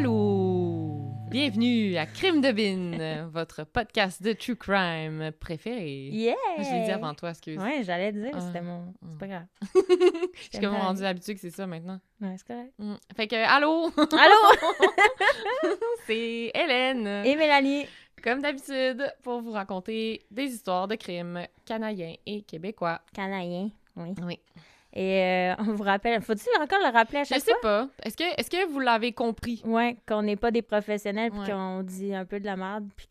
Allô! Bienvenue à Crime de Bin, votre podcast de true crime préféré. Yeah! Je l'ai dit avant toi, excuse. Ouais, j'allais dire, c'était mon... Ah. C'est pas grave. Je suis comme pareil. rendue habituée que c'est ça maintenant. Ouais, c'est correct. Fait que, allô! Allô! C'est Hélène! Et Mélanie! Comme d'habitude, pour vous raconter des histoires de crimes canadiens et québécois. Canadien, oui. Oui. Et on vous rappelle... Faut-il encore le rappeler à Je chaque sais fois? pas. Est-ce que vous l'avez compris? Ouais, qu'on n'est pas des professionnels puis Ouais. qu'on dit un peu de la merde puis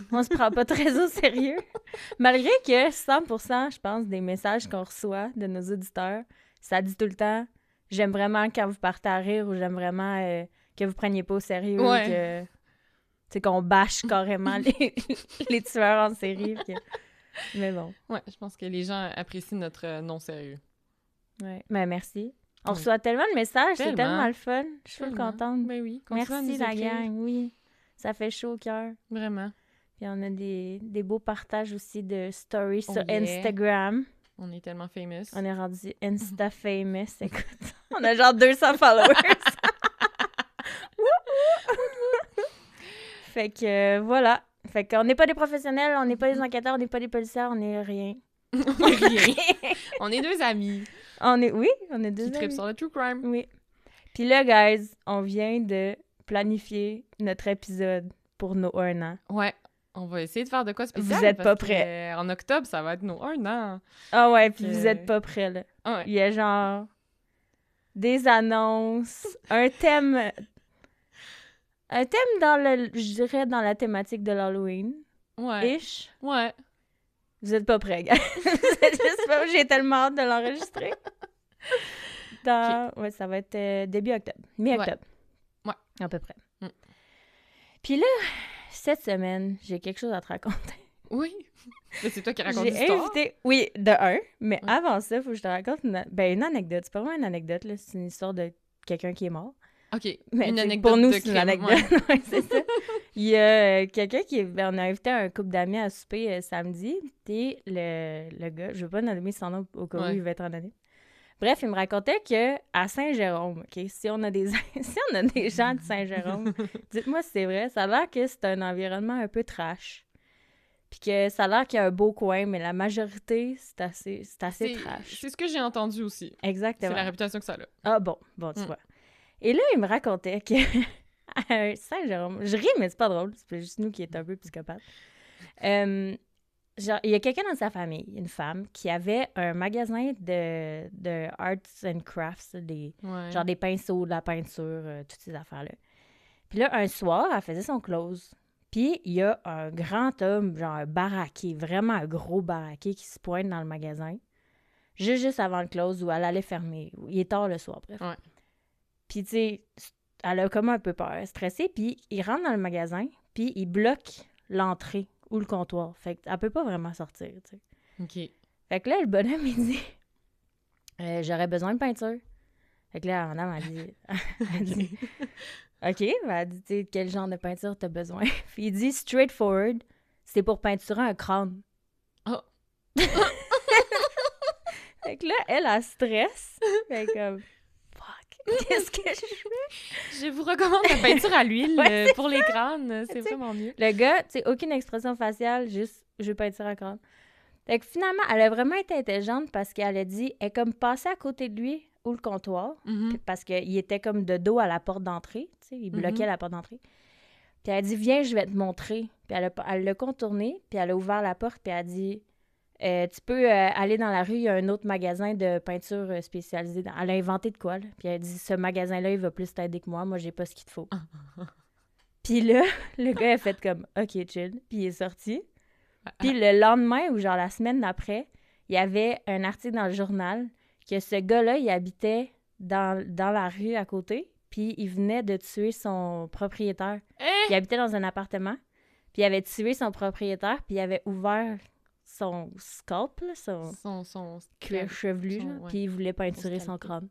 qu'on se prend pas très au sérieux. Malgré que 100%, je pense, des messages qu'on reçoit de nos auditeurs, ça dit tout le temps « J'aime vraiment quand vous partez à rire » ou « J'aime vraiment que vous preniez pas au sérieux Ouais. que... » Tu sais, qu'on bâche carrément les tueurs en série. Mais bon. Ouais, je pense que les gens apprécient notre non-sérieux. Ouais. Ben, merci. On Oui. reçoit tellement de messages, c'est Tellement. tellement le fun. Je suis Tellement. contente. Ben oui, continuez à Merci nous la écrire. gang, oui. Ça fait chaud au cœur. Vraiment. Puis on a des beaux partages aussi de stories Oh sur yeah. Instagram. On est tellement famous. On est rendu Insta famous, écoute. On a genre 200 followers. Fait que voilà. Fait qu'on n'est pas des professionnels, on n'est pas des enquêteurs, on n'est pas des policiers, on n'est rien. Rien. On est deux amis Oui, on est deux qui trippent amis. sur le true crime. Oui. Puis là, guys, on vient de planifier notre épisode pour nos 1 an. Ouais. On va essayer de faire de quoi spécial. Vous êtes parce pas que, prêts. en octobre, ça va être nos 1 an. Ah ouais, puis Que- vous êtes pas prêts, là. Ah ouais. Il y a genre des annonces, un thème je dirais, dans la thématique de l'Halloween. Ouais. Ish. Ouais. Vous êtes pas prêts, gars. Vous êtes juste pas... J'ai tellement hâte de l'enregistrer. Ouais, ça va être début octobre. Mi-octobre. Ouais. À peu près. Mm. Puis là, cette semaine, j'ai quelque chose à te raconter. Oui. Mais c'est toi qui racontes J'ai l'histoire. invité... Oui, de un. Mais Ouais. avant ça, il faut que je te raconte une anecdote. C'est pas vraiment une anecdote, là. C'est une histoire de quelqu'un qui est mort. OK. Mais Une tu sais, anecdote pour nous, de c'est une crime. anecdote. Ouais. Ouais, c'est ça. Il y a quelqu'un qui... on a invité un couple d'amis à souper samedi. Puis le gars, je veux pas nommer son nom au cas où Ouais. il va être en année. Bref, il me racontait que à Saint-Jérôme, OK, si on a des gens de Saint-Jérôme, dites-moi si c'est vrai, ça a l'air que c'est un environnement un peu trash. Puis que ça a l'air qu'il y a un beau coin, mais la majorité, c'est assez trash. C'est ce que j'ai entendu aussi. Exactement. C'est la réputation que ça a. Ah bon, tu vois. Et là, il me racontait que à Saint-Jérôme, je ris, mais c'est pas drôle, c'est juste nous qui est un peu psychopathes. Genre, il y a quelqu'un dans sa famille, une femme, qui avait un magasin de arts and crafts, Ouais. genre des pinceaux, de la peinture, toutes ces affaires-là. Puis là, un soir, elle faisait son close. Puis il y a un grand homme, genre un baraqué, vraiment un gros baraqué qui se pointe dans le magasin, juste avant le close où elle allait fermer. Il est tard le soir, bref. Ouais. Puis tu sais, elle a comme un peu peur, stressée, puis il rentre dans le magasin, puis il bloque l'entrée ou le comptoir. Fait qu'elle peut pas vraiment sortir, tu sais. OK. Fait que là, le bonhomme, il dit j'aurais besoin de peinture. Fait que là, la madame, elle dit OK, ben, elle dit, tu sais, quel genre de peinture t'as besoin? Puis il dit straightforward, c'est pour peinturer un crâne. Oh. Fait que là, elle stresse. Fait comme, fuck, qu'est-ce que je fais? Je vous recommande la peinture à l'huile Ouais, pour les crânes. C'est Tu sais, vraiment mieux. Le gars, tu sais, aucune expression faciale, juste je veux peinturer un crâne. Fait que finalement, elle a vraiment été intelligente parce qu'elle a dit, elle est comme passée à côté de lui ou le comptoir, Mhm. parce qu'il était comme de dos à la porte d'entrée, tu sais, il bloquait la porte d'entrée. Puis elle a dit, viens, je vais te montrer. Puis elle l'a contourné, puis elle a ouvert la porte, puis elle a dit, tu peux aller dans la rue, il y a un autre magasin de peinture spécialisée. Elle a inventé de quoi, là. Puis elle a dit, ce magasin-là, il va plus t'aider que moi j'ai pas ce qu'il te faut. Puis là, le gars a fait comme, OK, chill. Puis il est sorti. Puis le lendemain, ou genre la semaine d'après, il y avait un article dans le journal que ce gars-là, il habitait dans la rue à côté, puis il venait de tuer son propriétaire. Il habitait dans un appartement, puis il avait tué son propriétaire, puis il avait ouvert son scalp, là, son cuir chevelu, son- là, ouais. puis il voulait peinturer son scalp. crâne.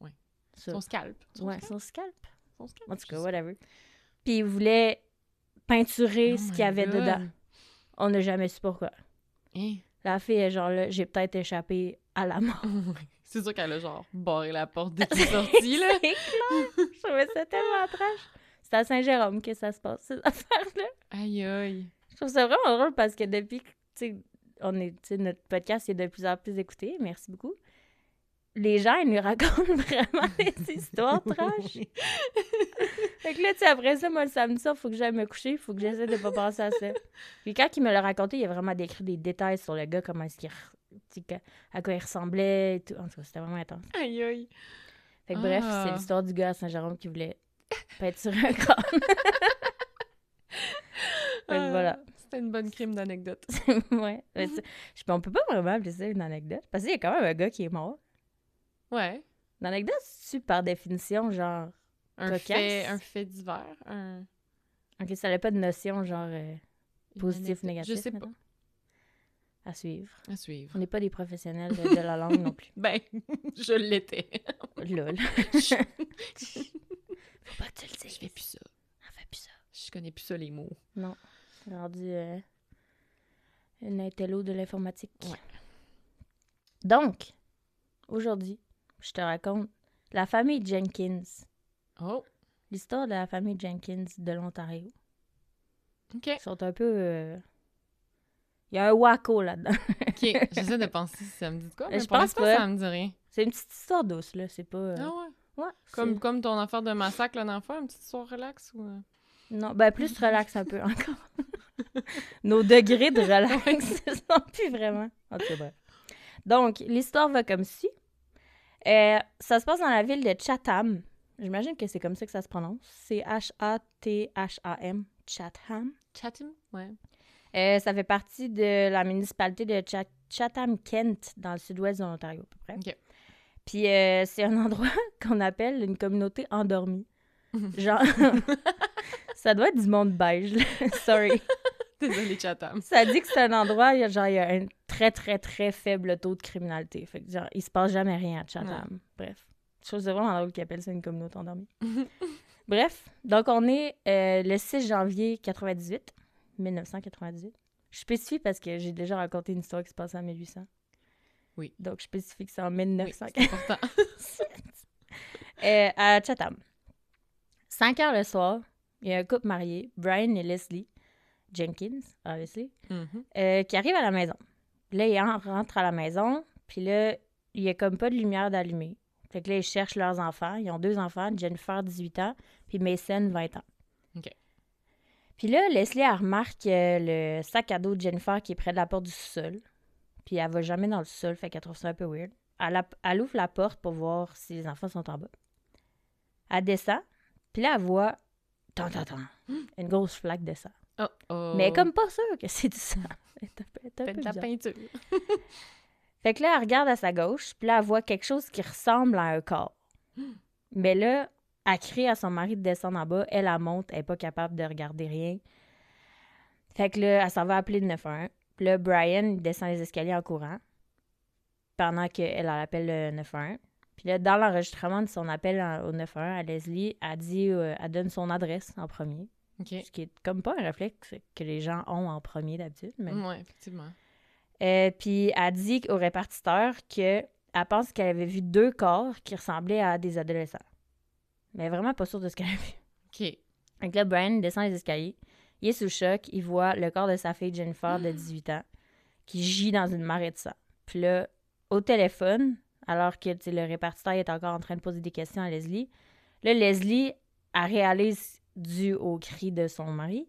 Ouais. Ça. Son scalp. Ouais, son scalp. Son scalp. En tout je cas, sais. whatever. Puis il voulait peinturer Oh ce my qu'il y avait God. dedans. On n'a jamais su pourquoi. Hein? La fille est genre là, j'ai peut-être échappé à la mort. C'est sûr qu'elle a genre barré la porte dès qu'il est sorti, là. C'est clair! Je trouvais ça tellement trash. C'est à Saint-Jérôme que ça se passe, ces affaires-là. Aïe, aïe. Je trouve ça vraiment drôle parce que depuis que, tu sais, notre podcast est de plus en plus écouté, merci beaucoup. Les gens, ils nous racontent vraiment des histoires trash. Fait que là, tu sais, après ça, moi, le samedi soir, faut que j'aille me coucher, faut que j'essaie de pas penser à ça. Puis quand il me l'a raconté, il a vraiment décrit des détails sur le gars, comment est-ce qu'il... à quoi il ressemblait et tout. En tout cas, c'était vraiment intense. Aïe, aïe. Fait que bref, c'est l'histoire du gars à Saint-Jérôme qui voulait peinturer un corps. Fait que voilà. C'était une bonne crime d'anecdote. Ouais. On peut pas vraiment appeler ça une anecdote. Parce qu'il y a quand même un gars qui est mort. Ouais. Une anecdote, c'est par définition, genre, Un fait divers. Ok, ça n'a pas de notion, genre, positif, négatif. Je sais pas. Maintenant. À suivre. À suivre. On n'est pas des professionnels de la langue non plus. Ben, je l'étais. Lol. Faut pas que tu le dises. Je fais plus ça. On fait plus ça. Je connais plus ça, les mots. Non. J'ai rendu une intello de l'informatique. Ouais. Donc, aujourd'hui, je te raconte la famille Jenkins. Oh! L'histoire de la famille Jenkins de l'Ontario. OK. Ils sont un peu... Il y a un wacko là-dedans. OK. J'essaie de penser si ça me dit de quoi, mais Je pour pense l'instant, pas. ça me dit rien. C'est une petite histoire douce, là. C'est pas... Ah ouais? Ouais. Comme ton affaire de massacre, là, dans le fond, une petite histoire relax ou... Non, ben plus relax un peu encore. Nos degrés de relax ne sont plus vraiment. En tout cas, bref. Donc, l'histoire va comme ci. Ça se passe dans la ville de Chatham. J'imagine que c'est comme ça que ça se prononce. C'est Chatham. Chatham. Chatham? Ouais. Ça fait partie de la municipalité de Chatham-Kent, dans le sud-ouest de l'Ontario, à peu près. OK. Puis c'est un endroit qu'on appelle une communauté endormie. Genre, ça doit être du monde beige, là. Sorry. Désolée, Chatham. Ça dit que c'est un endroit, il y a un très, très, très faible taux de criminalité. Fait que, genre, il se passe jamais rien à Chatham. Ouais. Bref. Je trouve ça vraiment drôle qu'ils appellent ça une communauté endormie. Bref. Donc, on est le 6 janvier 1998. Je spécifie parce que j'ai déjà raconté une histoire qui se passe en 1800. Oui. Donc, je spécifie que c'est en 1900. Oui, c'est important. À Chatham. 5 heures le soir, il y a un couple marié, Brian et Leslie Jenkins, obviously, qui arrivent à la maison. Là, ils rentrent à la maison, puis là, il y a comme pas de lumière d'allumée. Fait que là, ils cherchent leurs enfants. Ils ont 2 enfants, Jennifer, 18 ans, puis Mason, 20 ans. OK. Puis là, Leslie, elle remarque le sac à dos de Jennifer qui est près de la porte du sous-sol. Puis elle va jamais dans le sous-sol, fait qu'elle trouve ça un peu weird. Elle ouvre la porte pour voir si les enfants sont en bas. Elle descend, puis là, elle voit une grosse flaque de sang. Oh. Mais elle est comme pas sûre que c'est du sang. Faites de la peinture. Fait que là, elle regarde à sa gauche, puis là, elle voit quelque chose qui ressemble à un corps. Mais là, elle crie à son mari de descendre en bas. Elle monte, elle n'est pas capable de regarder rien. Fait que là, elle s'en va appeler le 911. Puis là, Brian descend les escaliers en courant pendant qu'elle appelle le 911. Puis là, dans l'enregistrement de son appel au 911 à Leslie, elle donne son adresse en premier. Okay. Ce qui est comme pas un réflexe que les gens ont en premier d'habitude. Mais... Oui, effectivement. Puis elle dit au répartiteur qu'elle pense qu'elle avait vu 2 corps qui ressemblaient à des adolescents. Mais vraiment pas sûre de ce qu'elle a vu. OK. Donc là, Brian descend les escaliers. Il est sous le choc. Il voit le corps de sa fille Jennifer de 18 ans qui gît dans une marée de sang. Puis là, au téléphone, alors que le répartiteur est encore en train de poser des questions à Leslie, là, Leslie, elle réalise, dû au cri de son mari,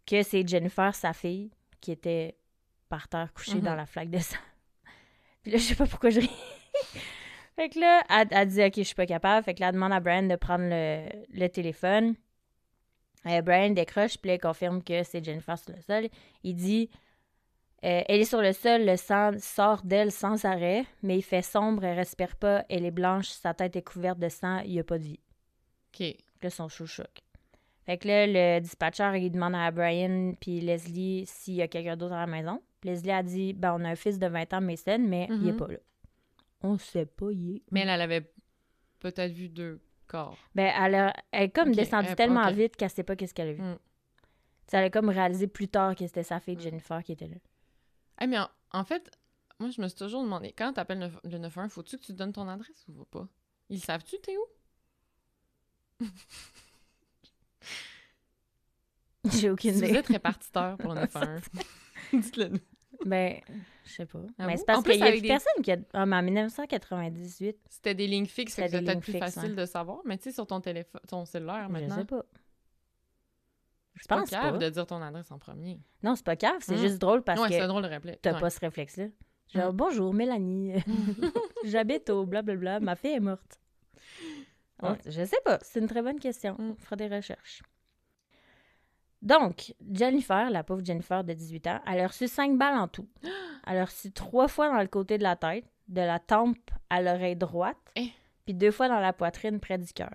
que c'est Jennifer, sa fille, qui était par terre couchée dans la flaque de sang. Puis là, je sais pas pourquoi je ris. Fait que là, elle dit « OK, je suis pas capable ». Fait que là, elle demande à Brian de prendre le téléphone. Brian décroche, puis là, il confirme que c'est Jennifer sur le sol. Il dit elle est sur le sol, le sang sort d'elle sans arrêt, mais il fait sombre, elle respire pas, elle est blanche, sa tête est couverte de sang, il y a pas de vie. » OK. Là, ils sont sous choc. Fait que là, le dispatcher, il demande à Brian puis Leslie s'il y a quelqu'un d'autre à la maison. Puis Leslie a dit « Ben, on a un fils de 20 ans, Mason, mais il est pas là. » On sait pas, il est... Mais elle avait peut-être vu 2 corps. Ben, elle est comme descendue tellement vite qu'elle sait pas qu'est-ce qu'elle a vu. Elle a comme réalisé plus tard que c'était sa fille Jennifer qui était là. Mais en fait, Moi, je me suis toujours demandé, quand t'appelles le 911, faut-tu que tu donnes ton adresse ou pas? Ils savent-tu t'es où? J'ai aucune Si vous idée. êtes répartiteur pour le 911, dites-le nous. Ben, je sais pas. Ah Mais bon? c'est parce En plus, qu'il y a avec plus des- personne qui a... Ah, mais en 1998, C'était des lignes fixes, fait que C'était c'est des peut-être lignes plus fixes, facile ouais. de savoir, mais tu sais, sur ton téléphone, ton cellulaire je maintenant, sais pas. Je c'est pas pense grave pas. de dire ton adresse en premier. Non, c'est pas grave, c'est Mm. juste drôle parce Ouais, c'est que un drôle de réflexe. t'as Ouais. pas ce réflexe-là. Genre, bonjour, Mélanie. J'habite au blablabla. Ma fille est morte. Ouais. Ouais, je sais pas. C'est une très bonne question. Mm. On fera des recherches. Donc, Jennifer, la pauvre Jennifer de 18 ans, elle a reçu 5 balles en tout. Elle a reçu 3 fois dans le côté de la tête, de la tempe à l'oreille droite, Eh. puis 2 fois dans la poitrine près du cœur.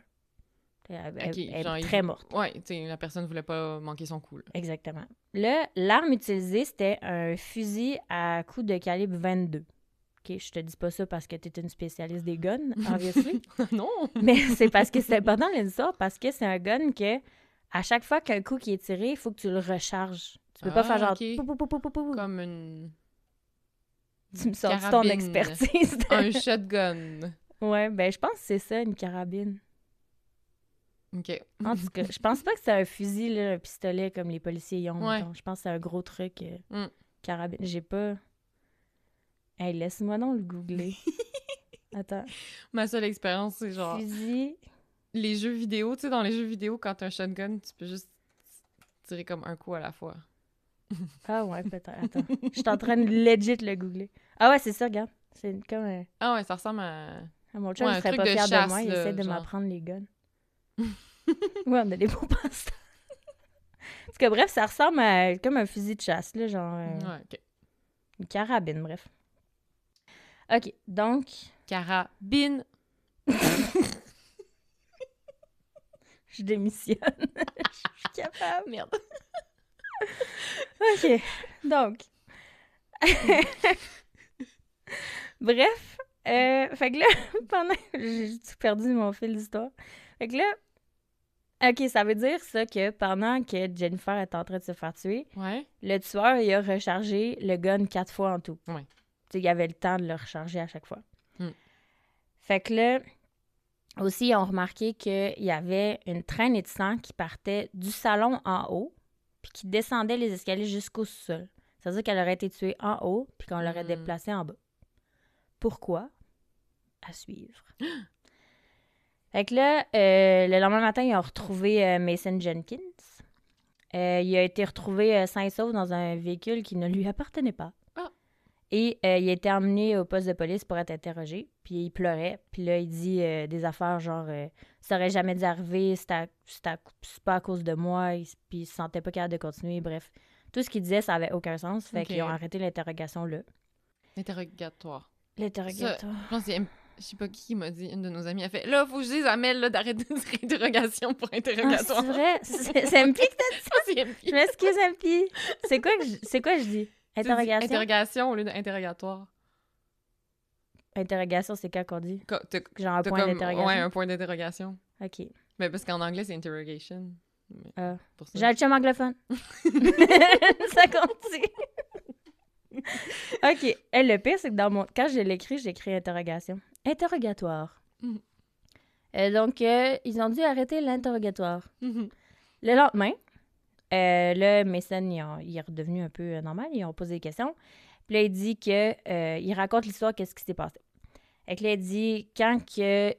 Elle Ok, est genre, très morte. Ouais, tu sais, la personne voulait pas manquer son coup, là. Exactement. Là, l'arme utilisée, c'était un fusil à coup de calibre 22. OK, je te dis pas ça parce que tu es une spécialiste des guns, obviously. Non! Mais c'est parce que c'est important de le dire, parce que c'est un gun que, à chaque fois qu'un coup qui est tiré, il faut que tu le recharges. Tu peux pas faire genre... ok. pou, pou, pou, pou, pou, pou. Comme une... Tu me sors ton carabine. expertise. Un shotgun. Ouais, ben je pense que c'est ça, une carabine. OK. En tout cas, je pense pas que c'est un fusil, là, un pistolet comme les policiers y ont. Ouais. mettons. Je pense que c'est un gros truc. Mm. Carabine. J'ai pas... Hey, laisse-moi donc le googler. Attends. Ma seule expérience, c'est genre... Fusil... Les jeux vidéo, tu sais, dans les jeux vidéo, quand t'as un shotgun, tu peux juste tirer comme un coup à la fois. Ah ouais, peut-être. Attends. Je suis en train de legit le googler. Ah ouais, c'est ça, regarde. C'est comme... Ah ouais, ça ressemble à... mon chum, Ouais, il un serait truc pas de fier de chasse, moi. Il là, essaie de genre. m'apprendre les guns. Ouais, on a des beaux passe-temps. Parce que bref, ça ressemble à comme un fusil de chasse, là, genre... Ouais, OK. Une carabine, bref. OK, donc... Carabine. Je démissionne. Je suis capable. Merde. OK, donc... Bref, fait que là, pendant... J'ai tout perdu mon fil d'histoire. Fait que là... OK, ça veut dire ça que pendant que Jennifer est en train de se faire tuer, Ouais. le tueur, il a rechargé le gun 4 fois en tout. Ouais. Tu sais, il avait le temps de le recharger à chaque fois. Mm. Fait que là, aussi, ils ont remarqué qu'il y avait une traînée de sang qui partait du salon en haut puis qui descendait les escaliers jusqu'au sous-sol. C'est-à-dire qu'elle aurait été tuée en haut puis qu'on l'aurait déplacée en bas. Pourquoi? À suivre. Fait que là, le lendemain matin, ils ont retrouvé Mason Jenkins. Il a été retrouvé sain et sauf dans un véhicule qui ne lui appartenait pas. Ah. Et il a été emmené au poste de police pour être interrogé. Puis il pleurait. Puis là, il dit des affaires genre ça aurait jamais dû arriver, c'est pas à cause de moi. Puis il se sentait pas capable de continuer. Bref, tout ce qu'il disait, ça avait aucun sens. Fait qu'ils ont arrêté l'interrogation là. Interrogatoire. L'interrogatoire. Je pense que je sais pas qui m'a dit, une de nos amies a fait « Là, faut que je dise à Mel là, d'arrêter de dire interrogation pour Ah, interrogatoire. c'est vrai? C'est MP que t'as dit ça? C'est MP. Je m'excuse, MP. C'est quoi que je dis? Tu dis Interrogation? interrogation au lieu d'interrogatoire. Interrogation, c'est quand qu'on dit? T'as Genre un point d'interrogation? Ouais, un point d'interrogation. OK. Mais parce qu'en anglais, c'est interrogation. Mais Ah. pour ça. J'ai un chum anglophone. Ça continue. OK. Le pire, c'est que quand je l'écris, j'écris interrogation. Interrogatoire. Mhm. Donc, ils ont dû arrêter l'interrogatoire. Mhm. Le lendemain, là, Mason, il est redevenu un peu normal. Ils ont posé des questions. Puis là, il dit que il raconte l'histoire, qu'est-ce qui s'est passé. Et que là, il dit, quand que,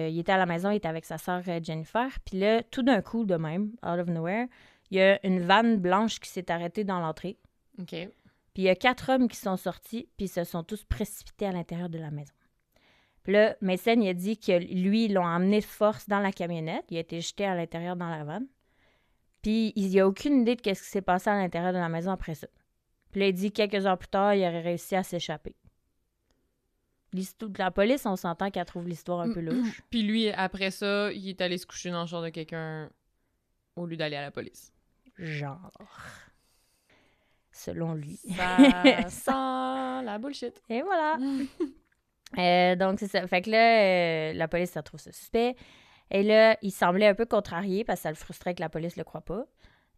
il était à la maison, il était avec sa sœur Jennifer. Puis là, tout d'un coup, de même, out of nowhere, il y a une vanne blanche qui s'est arrêtée dans l'entrée. OK. Puis il y a 4 hommes qui sont sortis, puis ils se sont tous précipités à l'intérieur de la maison. Puis là, Mason, il a dit que lui, ils l'ont emmené de force dans la camionnette. Il a été jeté à l'intérieur dans la vanne. Puis il n'y a aucune idée de ce qui s'est passé à l'intérieur de la maison après ça. Puis là, il dit quelques heures plus tard, il aurait réussi à s'échapper. La police, on s'entend qu'elle trouve l'histoire un peu louche. Puis lui, après ça, il est allé se coucher dans le char de quelqu'un au lieu d'aller à la police. Genre. Selon lui. Ça sent la bullshit. Et voilà. Donc, c'est ça. Fait que là, la police, ça trouve ça suspect. Et là, il semblait un peu contrarié parce que ça le frustrait que la police le croit pas.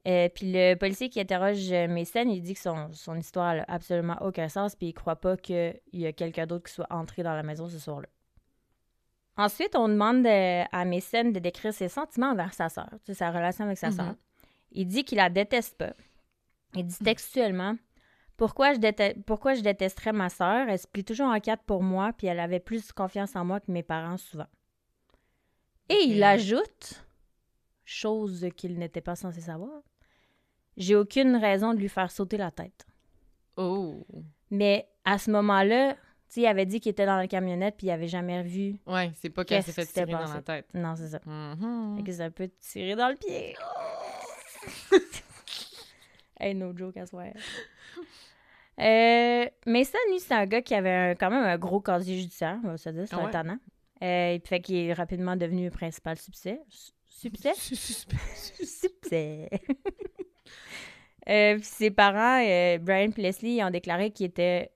Puis le policier qui interroge Mason, il dit que son histoire n'a absolument aucun sens, puis il croit pas qu'il y a quelqu'un d'autre qui soit entré dans la maison ce soir-là. Ensuite, on demande à Mason de décrire ses sentiments envers sa sœur, sa relation avec sa sœur. Il dit qu'il la déteste pas. Il dit textuellement « Pourquoi je détesterais ma sœur? Elle se plie toujours en quatre pour moi, puis elle avait plus confiance en moi que mes parents souvent. » Et il ajoute, chose qu'il n'était pas censé savoir, « J'ai aucune raison de lui faire sauter la tête. » Oh! Mais à ce moment-là, il avait dit qu'il était dans la camionnette puis il avait jamais vu. Ouais, c'est pas qu'elle s'est fait tirer dans la tête. Non, c'est ça. Mm-hmm. Fait que ça peut tirer dans le pied. Hey, no joke, à swear. Mason, lui, c'est un gars qui avait quand même un gros casier judiciaire, on va se dire, c'est un tannant. Fait qu'il est rapidement devenu principal suspect. Suspect. Puis ses parents, Brian et Leslie, ils ont déclaré qu'il était...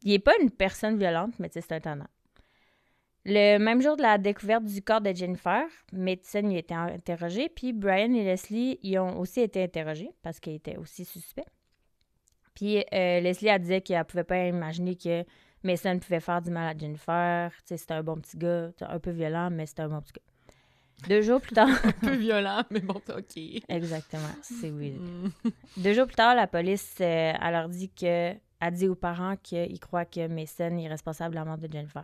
Il n'est pas une personne violente, mais c'est un tannant. Le même jour de la découverte du corps de Jennifer, Mason y a été interrogé, puis Brian et Leslie y ont aussi été interrogés parce qu'ils étaient aussi suspects. Puis Leslie a dit qu'elle ne pouvait pas imaginer que Mason pouvait faire du mal à Jennifer. C'était un bon petit gars, un peu violent, mais c'était un bon petit gars. 2 jours plus tard... un peu violent, mais bon, OK. Exactement, c'est weird. 2 jours plus tard, la police, elle leur dit a dit aux parents qu'ils croient que Mason est responsable de la mort de Jennifer.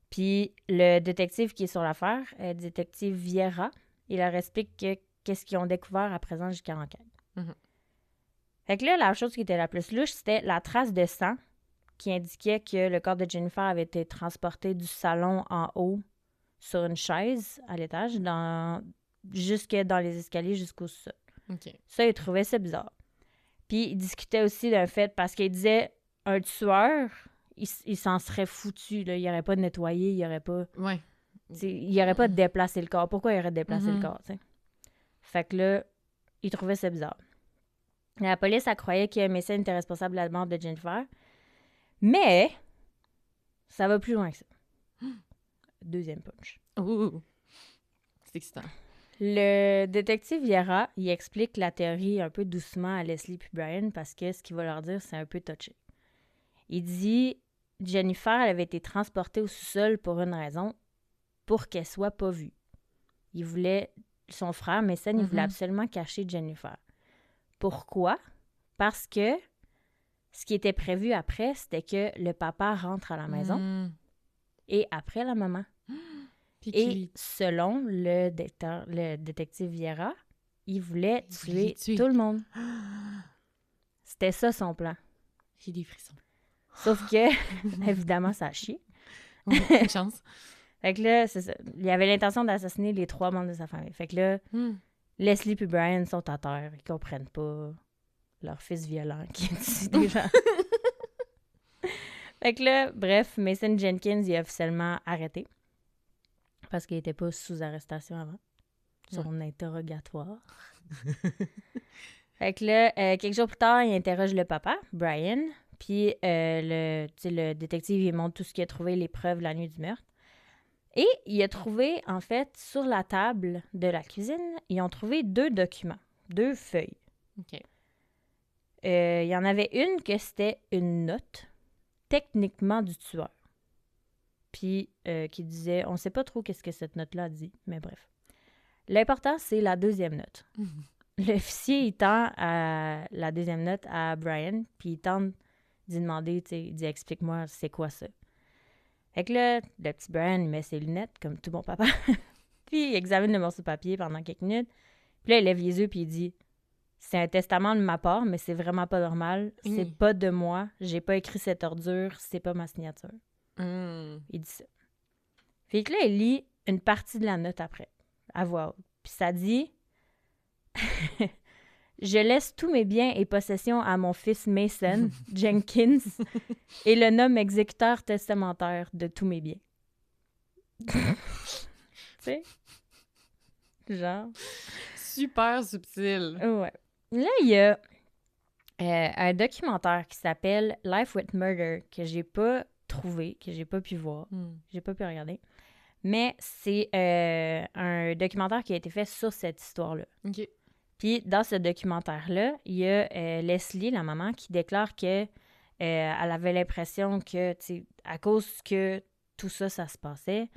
Puis le détective qui est sur l'affaire, le détective Vieira, il leur explique qu'est-ce qu'ils ont découvert à présent jusqu'à l'enquête. Fait que là, la chose qui était la plus louche, c'était la trace de sang qui indiquait que le corps de Jennifer avait été transporté du salon en haut sur une chaise à l'étage, jusque dans les escaliers jusqu'au sol. Okay. Ça, il trouvait ça bizarre. Puis il discutait aussi d'un fait, parce qu'il disait, un tueur, il s'en serait foutu, là. Il n'aurait pas de nettoyer, il n'aurait pas... Ouais. Il n'aurait pas de déplacer le corps. Pourquoi il aurait déplacé le corps, t'sais? Fait que là, il trouvait ça bizarre. La police, elle croyait que Mason était responsable de la mort de Jennifer. Mais, ça va plus loin que ça. Deuxième punch. Ouh! C'est excitant. Le détective Vieira, il explique la théorie un peu doucement à Leslie puis Brian parce que ce qu'il va leur dire, c'est un peu touché. Il dit Jennifer, elle avait été transportée au sous-sol pour une raison, pour qu'elle soit pas vue. Il voulait, son frère Mason, il voulait absolument cacher Jennifer. Pourquoi? Parce que ce qui était prévu après, c'était que le papa rentre à la maison et après la maman. Et selon le détective Vieira, il voulait tuer tout le monde. C'était ça son plan. J'ai des frissons. Sauf que, évidemment, ça a chié. Une chance. Fait que là, c'est ça. Il avait l'intention d'assassiner les 3 membres de sa famille. Fait que là, Leslie et Brian sont à terre. Ils comprennent pas leur fils violent qui tue des gens. Fait que là, bref, Mason Jenkins est officiellement arrêté. Parce qu'il n'était pas sous arrestation avant. Son interrogatoire. Fait que là, quelques jours plus tard, il interroge le papa, Brian. Puis le détective, il montre tout ce qu'il a trouvé, les preuves la nuit du meurtre. Et il a trouvé, en fait, sur la table de la cuisine, ils ont trouvé 2 documents, 2 feuilles. OK. Il y en avait une que c'était une note, techniquement du tueur. Puis qui disait, on sait pas trop qu'est-ce que cette note-là dit, mais bref. L'important, c'est la deuxième note. L'officier, il tend la deuxième note à Brian, puis il tente d'y demander, tu sais, il dit, explique-moi, c'est quoi ça? Fait que là, le petit Brian, il met ses lunettes, comme tout bon papa. Puis il examine le morceau de papier pendant quelques minutes. Puis là, il lève les yeux, puis il dit, c'est un testament de ma part, mais c'est vraiment pas normal. C'est pas de moi. J'ai pas écrit cette ordure. C'est pas ma signature. Il dit ça. Fait que là, il lit une partie de la note après, à voix haute. Puis ça dit je laisse tous mes biens et possessions à mon fils Mason Jenkins et le nomme exécuteur testamentaire de tous mes biens. Tu sais? Genre. Super subtil. Ouais. Là, il y a un documentaire qui s'appelle Life with Murder que j'ai pas trouvé, que j'ai pas pu voir, j'ai pas pu regarder. Mais c'est un documentaire qui a été fait sur cette histoire-là. OK. Puis, dans ce documentaire-là, il y a Leslie, la maman, qui déclare que elle avait l'impression que, tu sais, à cause que tout ça, ça se passait,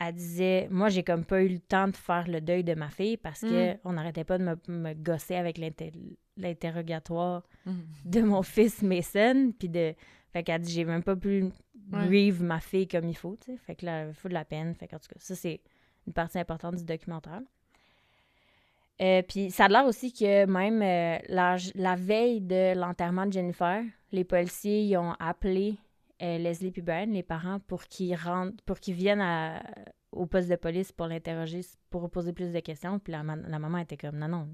elle disait, moi, j'ai comme pas eu le temps de faire le deuil de ma fille parce que on n'arrêtait pas de me gosser avec l'interrogatoire de mon fils Mason, puis de... Fait qu'elle dit, j'ai même pas pu grieve ma fille comme il faut, tu sais. Fait que là, il faut de la peine. Fait qu'en tout cas, ça, c'est une partie importante du documentaire. Puis ça a l'air aussi que même la veille de l'enterrement de Jennifer, les policiers ils ont appelé Leslie et Brian, les parents, pour qu'ils viennent au poste de police pour l'interroger, pour poser plus de questions. Puis la maman était comme, non.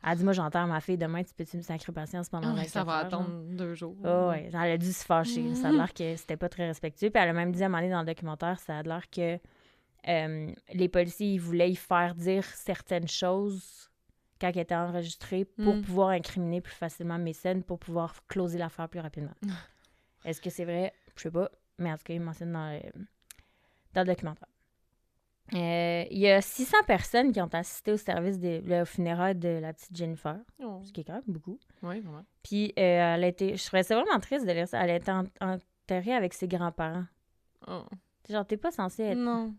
Elle a dit, moi, j'enterre ma fille demain, tu peux-tu me sacrer patience pendant 24 heures? Ça va attendre 2 jours. Oh, ouais, elle a dû se fâcher. Ça a l'air que c'était pas très respectueux. Puis elle a même dit à un moment donné dans le documentaire, ça a l'air que les policiers, ils voulaient y faire dire certaines choses quand elle était enregistrée pour pouvoir incriminer plus facilement Mason, pour pouvoir closer l'affaire plus rapidement. Est-ce que c'est vrai? Je sais pas. Mais en tout cas, il mentionne dans le documentaire. Il y a 600 personnes qui ont assisté au service au funérailles de la petite Jennifer, ce qui est quand même beaucoup. Oui, vraiment. Puis je trouvais ça vraiment triste de lire ça. Elle a été enterrée avec ses grands-parents. Oh. Genre, t'es pas censé être... Non.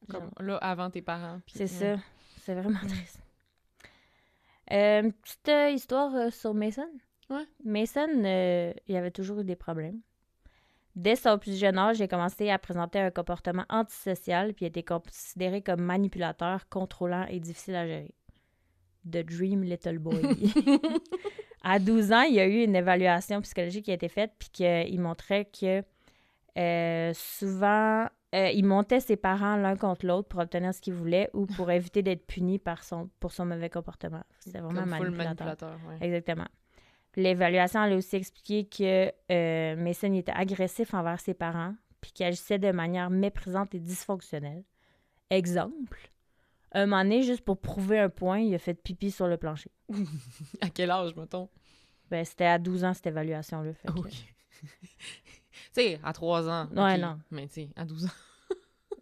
Comme là, avant tes parents. Puis, c'est ça. C'est vraiment triste. Une petite histoire sur Mason. Ouais. Mason, il avait toujours eu des problèmes. Dès son plus jeune âge, il a commencé à présenter un comportement antisocial puis il a été considéré comme manipulateur, contrôlant et difficile à gérer. The Dream Little Boy. À 12 ans, il y a eu une évaluation psychologique qui a été faite puis qu'il montrait que souvent, il montait ses parents l'un contre l'autre pour obtenir ce qu'il voulait ou pour éviter d'être puni pour son mauvais comportement. C'était vraiment manipulateur. Ouais. Exactement. L'évaluation a aussi expliqué que Mason était agressif envers ses parents puis qu'il agissait de manière méprisante et dysfonctionnelle. Exemple, un moment donné, juste pour prouver un point, il a fait pipi sur le plancher. À quel âge, mettons? Ben, c'était à 12 ans, cette évaluation-là. Fait OK. Tu sais, à 3 ans. Ouais, okay. non. Mais tu sais, à 12 ans.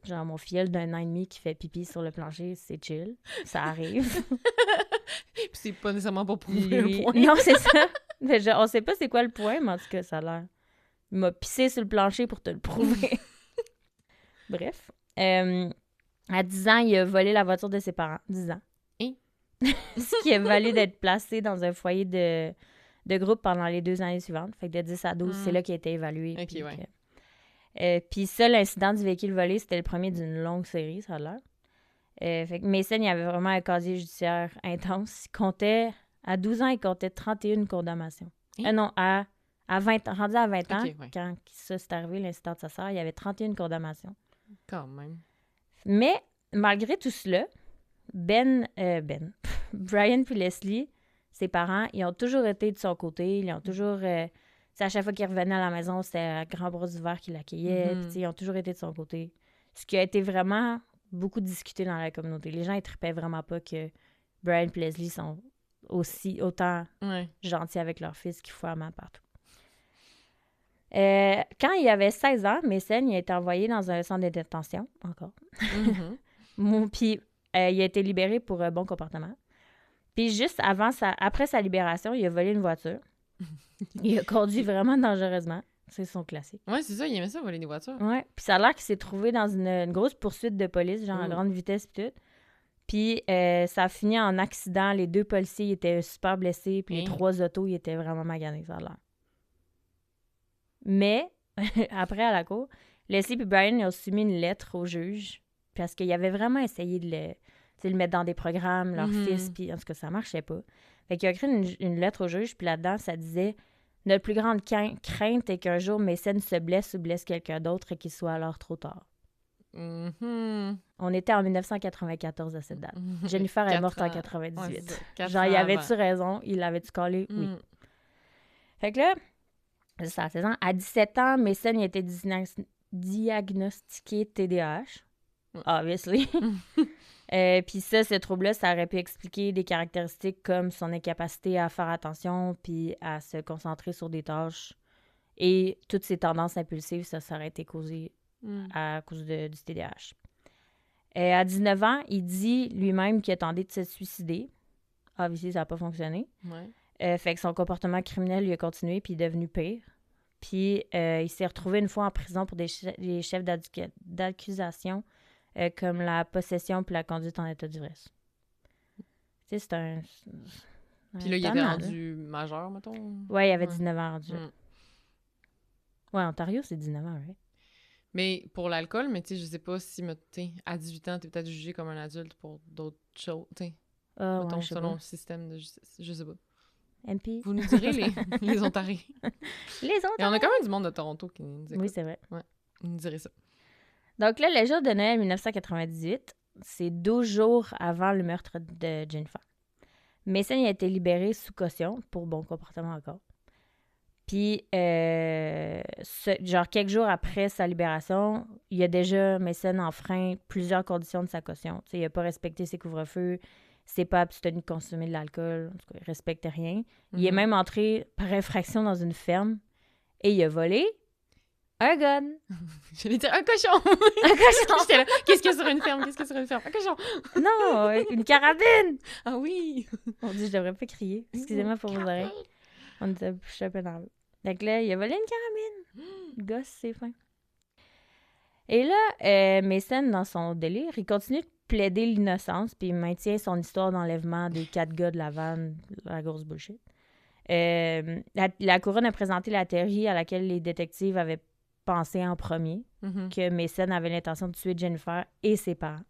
Genre, mon filleul d'1 an et demi qui fait pipi sur le plancher, c'est chill. Ça arrive. Puis c'est pas nécessairement pour prouver un point. Non, c'est ça. Mais on sait pas c'est quoi le point, mais en tout cas, ça a l'air... Il m'a pissé sur le plancher pour te le prouver. Bref. À 10 ans, il a volé la voiture de ses parents. 10 ans. Hein? Ce qui a valu d'être placé dans un foyer de groupe pendant les 2 années suivantes. Fait que de 10 à 12, c'est là qu'il a été évalué. OK, puis ouais. Puis ça, l'incident du véhicule volé, c'était le premier d'une longue série, ça a l'air. Fait que Mason, il avait vraiment un casier judiciaire intense. À 12 ans, il comptait 31 condamnations. Hein? Non, à 20 ans, rendu à 20 ans, ouais. quand ça s'est arrivé, l'incident de sa sœur, il y avait 31 condamnations. Quand même. Mais, malgré tout cela, Brian puis Leslie, ses parents, ils ont toujours été de son côté. Ils ont toujours... à chaque fois qu'il revenait à la maison, c'était à grand bras ouverts qui l'accueillait. Puis, ils ont toujours été de son côté. Ce qui a été vraiment beaucoup discuté dans la communauté. Les gens, ils tripaient vraiment pas que Brian et Leslie sont autant gentils avec leur fils qu'ils font amant partout. Quand il avait 16 ans, Mason il a été envoyé dans un centre de détention, encore. Puis il a été libéré pour bon comportement. Puis juste après sa libération, il a volé une voiture. Il a conduit vraiment dangereusement. C'est son classique. Ouais, c'est ça, il aimait ça, voler des voitures. Ouais, puis ça a l'air qu'il s'est trouvé dans une grosse poursuite de police, genre à grande vitesse puis tout. Puis ça a fini en accident. Les 2 policiers étaient super blessés, puis les 3 autos, ils étaient vraiment maganés, ça a l'air. Mais, après, à la cour, Leslie et Brian ils ont soumis une lettre au juge parce qu'ils avaient vraiment essayé de le mettre dans des programmes, leur fils, puis en tout cas, ça marchait pas. Fait qu'ils ont écrit une lettre au juge, puis là-dedans, ça disait « Notre plus grande crainte est qu'un jour, Mason se blesse ou blesse quelqu'un d'autre et qu'il soit alors trop tard. » On était en 1994 à cette date. Jennifer est morte en 98. Genre, y avait-tu raison? Il l'avait-tu collé? Oui. Fait que là, c'est ça, à 16 ans. À 17 ans, Mason il a été diagnostiqué TDAH. Obviously. Puis ce trouble-là, ça aurait pu expliquer des caractéristiques comme son incapacité à faire attention puis à se concentrer sur des tâches. Et toutes ces tendances impulsives, ça aurait été causé à cause du TDAH. À 19 ans, il dit lui-même qu'il a tenté de se suicider. obviously, ça n'a pas fonctionné. Ouais. Fait que son comportement criminel lui a continué, puis il est devenu pire. Puis il s'est retrouvé une fois en prison pour des chefs d'accusation comme la possession puis la conduite en état d'ivresse. Tu sais, c'est un... Puis là, il était rendu majeur, mettons? Ouais, il avait 19 ans rendu. Mm. Ouais, Ontario, c'est 19 ans, right? Mais pour l'alcool, mais tu sais, je sais pas si, à 18 ans, t'es peut-être jugé comme un adulte pour d'autres choses, tu sais. Mettons, Ouais, je sais selon pas. le système de justice. Je sais pas. MP. Vous nous direz les Ontariens. Les Ontariens! Et on a quand même du monde de Toronto qui nous écoute. Oui, c'est vrai. Ouais, vous nous direz ça. Donc là, le jour de Noël 1998, c'est 12 jours avant le meurtre de Jennifer. Mason a été libéré sous caution pour bon comportement encore. Puis, genre quelques jours après sa libération, il a déjà, Mason, enfreint plusieurs conditions de sa caution. T'sais, il n'a pas respecté ses couvre-feux, il s'est pas abstenu de consommer de l'alcool, en tout cas, il ne respectait rien. Il est même entré par infraction dans une ferme et il a volé un gun. J'allais dire un cochon! Un cochon! J'étais là, qu'est-ce qu'il y a sur une ferme? Qu'est-ce qu'il y a sur une ferme? Un cochon! Non, une carabine! Ah oui! On dit, je devrais pas crier. Excusez-moi pour vos oreilles. On était un peu dans le... Donc là, il a volé une carabine. Gosse, c'est fin. Et là, Mason, dans son délire, il continue de plaider l'innocence puis il maintient son histoire d'enlèvement des 4 gars de la vanne, la grosse bullshit. La couronne a présenté la théorie à laquelle les détectives avaient pensé en premier, que Mason avait l'intention de tuer Jennifer et ses parents.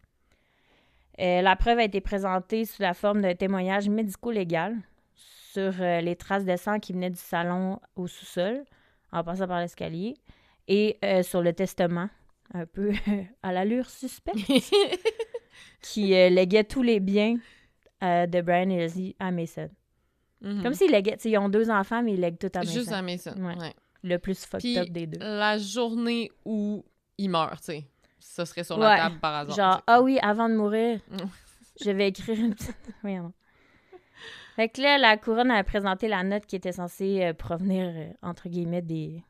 La preuve a été présentée sous la forme d'un témoignage médico-légal sur les traces de sang qui venaient du salon au sous-sol, en passant par l'escalier, et sur le testament, un peu à l'allure suspecte, qui léguait tous les biens de Brian et Leslie à Mason. Comme s'ils léguaient, ils ont 2 enfants, mais ils lèguent tout à Mason. Juste à Mason, ouais. Le plus fucked up des 2. La journée où il meurt, tu sais, ça serait sur la table par hasard. Genre, ah oui, avant de mourir, je vais écrire une petite... Oui, non. Fait que là, la couronne a présenté la note qui était censée provenir, entre guillemets, des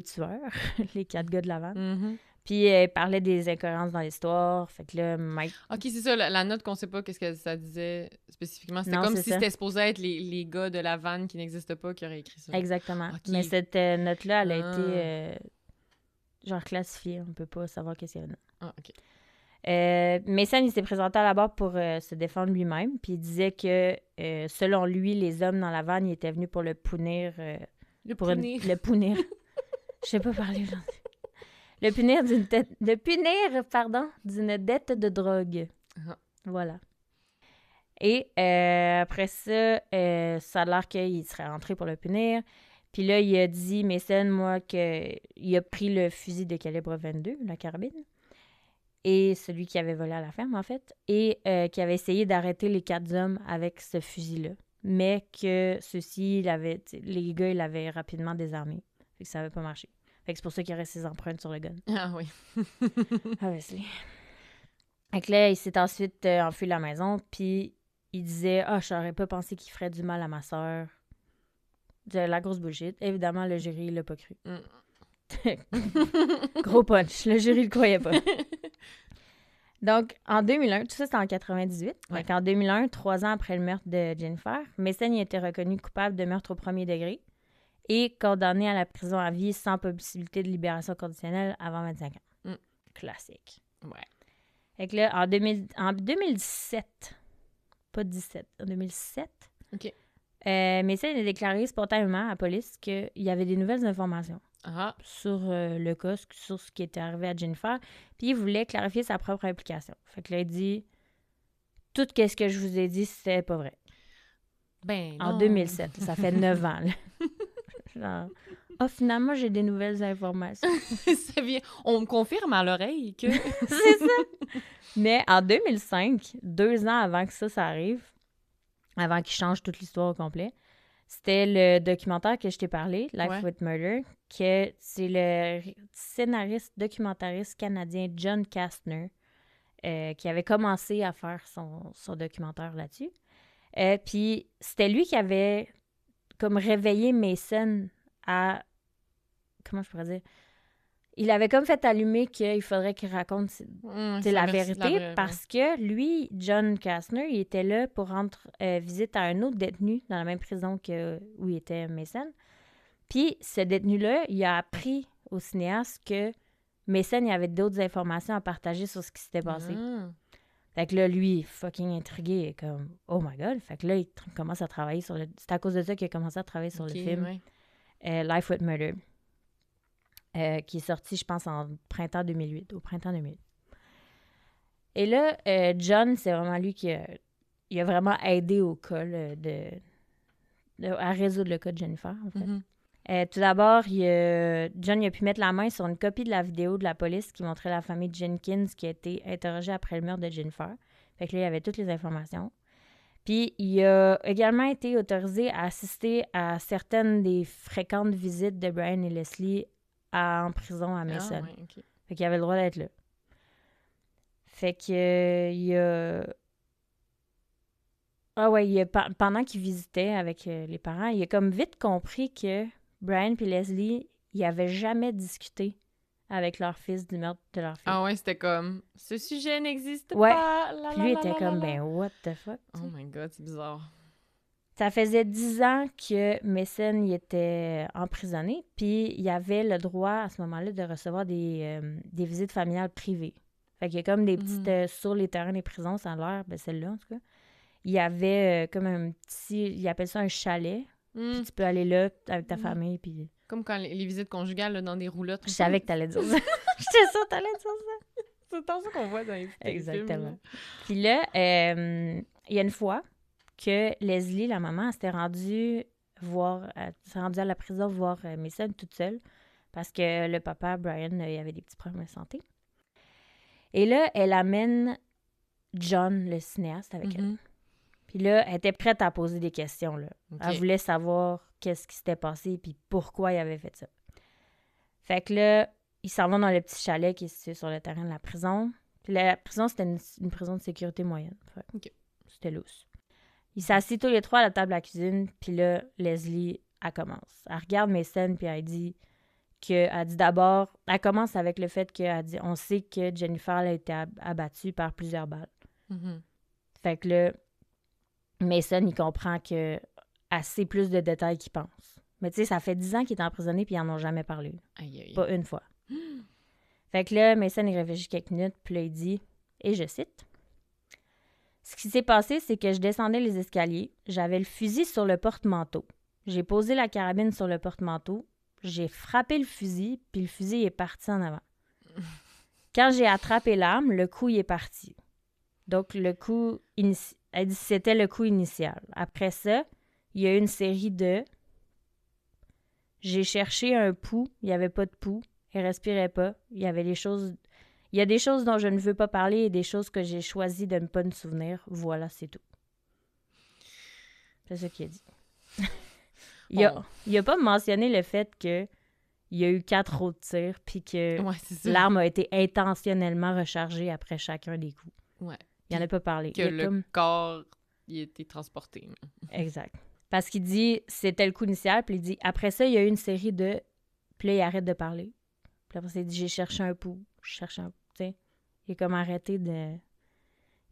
tueurs, les 4 gars de la vanne. Puis elle parlait des incohérences dans l'histoire. Fait que là, Mike... OK, c'est ça, la note qu'on sait pas qu'est-ce que ça disait spécifiquement. C'était comme si c'était supposé être les gars de la vanne qui n'existent pas qui auraient écrit ça. Exactement. Okay. Mais cette note-là, elle a été genre classifiée. On peut pas savoir qu'est-ce qu'il y a dedans. Ah, OK. Mason, il s'est présenté à la barre pour se défendre lui-même, puis il disait que, selon lui, les hommes dans la vanne, ils étaient venus pour le punir. Le punir. Je sais pas parler aujourd'hui. Le punir d'une dette de drogue. Ah. Voilà. Et après ça, ça a l'air qu'il serait rentré pour le punir. Puis là, il a dit, Mason, moi, qu'il a pris le fusil de calibre 22, la carabine, et celui qui avait volé à la ferme, en fait, et qui avait essayé d'arrêter les 4 hommes avec ce fusil-là. Mais que ceux-ci, les gars, ils l'avaient rapidement désarmé. Fait que ça n'avait pas marché. Fait que c'est pour ça qu'il y aurait ses empreintes sur le gun. Ah oui. Obviously. Fait que là, il s'est ensuite enfui de la maison, puis il disait « Ah, je n'aurais pas pensé qu'il ferait du mal à ma sœur. » De la grosse bullshit. Évidemment, le jury, il l'a pas cru. Gros punch. Le jury le croyait pas. Donc, en 2001, tout ça, c'était en 98. Ouais. Donc, en 2001, 3 ans après le meurtre de Jennifer, Mason a été reconnu coupable de meurtre au premier degré et condamné à la prison à vie sans possibilité de libération conditionnelle avant 25 ans. Classique. Ouais. Fait que là, en 2017, pas 17, en 2007, OK. Mason a déclaré spontanément à la police qu'il y avait des nouvelles informations sur le cas, sur ce qui était arrivé à Jennifer, puis il voulait clarifier sa propre implication. Fait que là, il dit « Tout ce que je vous ai dit, c'était pas vrai. » Ben non. En 2007, ça fait 9 ans, là. Genre, finalement, j'ai des nouvelles informations. Ça vient... On me confirme à l'oreille que... C'est ça! Mais en 2005, 2 ans avant que ça arrive, avant qu'il change toute l'histoire au complet, c'était le documentaire que je t'ai parlé, Life with Murder, que c'est le scénariste, documentariste canadien John Kastner qui avait commencé à faire son documentaire là-dessus. Puis c'était lui qui avait comme réveillé Mason à... Comment je pourrais dire? il avait comme fait allumer qu'il faudrait qu'il raconte la vérité parce que lui, John Kastner, il était là pour rendre visite à un autre détenu dans la même prison où il était Mason. Puis ce détenu-là, il a appris au cinéaste que Mason, il avait d'autres informations à partager sur ce qui s'était passé. Fait que là, lui, fucking intrigué, comme « Oh my God! » Fait que là, il commence à travailler sur le... C'est à cause de ça qu'il a commencé à travailler sur le film Life with Murder. Qui est sorti, je pense, au printemps 2008. Et là, John, c'est vraiment lui qui a vraiment aidé au cas à résoudre le cas de Jennifer, en fait. Tout d'abord, John il a pu mettre la main sur une copie de la vidéo de la police qui montrait la famille Jenkins qui a été interrogée après le meurtre de Jennifer. Fait que là, il y avait toutes les informations. Puis, il a également été autorisé à assister à certaines des fréquentes visites de Brian et Leslie en prison à Mason. Fait qu'il avait le droit d'être là. Fait que pendant qu'il visitait avec les parents, il a comme vite compris que Brian et Leslie, ils avaient jamais discuté avec leur fils du meurtre de leur fille. Ah ouais, c'était comme, ce sujet n'existe pas. Puis lui était comme, ben what the fuck? Oh my God, c'est bizarre. Ça faisait 10 ans que Mason il était emprisonné, puis il avait le droit à ce moment-là de recevoir des visites familiales privées. Fait qu'il y a comme des petites... sur les terrains des prisons, ça a l'air, ben celle-là en tout cas. Il y avait comme un petit... Il appelle ça un chalet. Puis tu peux aller là avec ta famille, puis... Comme quand les visites conjugales là, dans des roulottes. Je savais que t'allais dire ça. J'étais sûre que t'allais dire ça. C'est tant ça qu'on voit dans les films. Exactement. Puis là, il y a une fois que Leslie, la maman, elle s'était rendue à la prison voir Mason toute seule parce que le papa, Brian, il avait des petits problèmes de santé. Et là, elle amène John, le cinéaste, avec elle. Puis là, elle était prête à poser des questions. Là. Okay. Elle voulait savoir qu'est-ce qui s'était passé puis pourquoi il avait fait ça. Fait que là, ils s'en vont dans le petit chalet qui est situé sur le terrain de la prison. Puis la prison, c'était une prison de sécurité moyenne. C'était lousse. Ils s'assient tous les trois à la table de la cuisine, puis là, Leslie, elle commence. Elle regarde Mason, puis elle dit d'abord... Elle commence avec le fait qu'elle dit « On sait que Jennifer a été abattue par plusieurs balles. Fait que là, Mason, il comprend qu'elle sait plus de détails qu'il pense. Mais tu sais, ça fait 10 ans qu'il est emprisonné, puis ils n'en ont jamais parlé. Aïe, aïe. Pas une fois. Fait que là, Mason, il réfléchit quelques minutes, puis là, il dit, et je cite... Ce qui s'est passé, c'est que je descendais les escaliers. J'avais le fusil sur le porte-manteau. J'ai posé la carabine sur le porte-manteau. J'ai frappé le fusil, puis le fusil est parti en avant. Quand j'ai attrapé l'arme, le coup il est parti. Donc, le coup... Elle dit c'était le coup initial. Après ça, il y a eu une série de... J'ai cherché un pouls. Il n'y avait pas de pouls. Elle respirait pas. Il y avait des choses... Il y a des choses dont je ne veux pas parler et des choses que j'ai choisi de ne pas me souvenir. Voilà, c'est tout. C'est ça qu'il a dit. Il a pas mentionné le fait qu'il y a eu 4 autres tirs puis que l'arme a été intentionnellement rechargée après chacun des coups. Ouais. Il n'en a pas parlé. Que le corps il a été transporté. Exact. Parce qu'il dit, c'était le coup initial, puis il dit, après ça, il y a eu une série de... Puis là, il arrête de parler. Puis après ça, il dit, j'ai cherché un pouls. Je cherche un... Tu sais, il est comme arrêté de...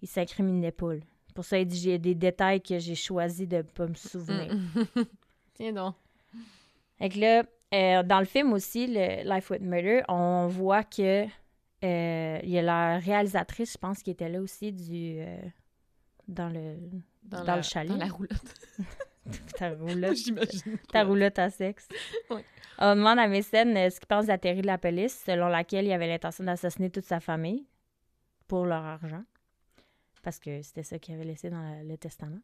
Il s'incriminait pas, là. Pour ça, il dit, j'ai des détails que j'ai choisi de pas me souvenir. Tiens donc. Fait que là, dans le film aussi, le Life with Murder, on voit que il y a la réalisatrice, je pense, qui était là aussi dans le chalet. Dans la roulotte. Ta roulotte. J'imagine. Ta roulotte à sexe. Oui. On demande à Mason ce qu'il pense de la théorie de la police, selon laquelle il avait l'intention d'assassiner toute sa famille pour leur argent. Parce que c'était ça qu'il avait laissé dans le testament.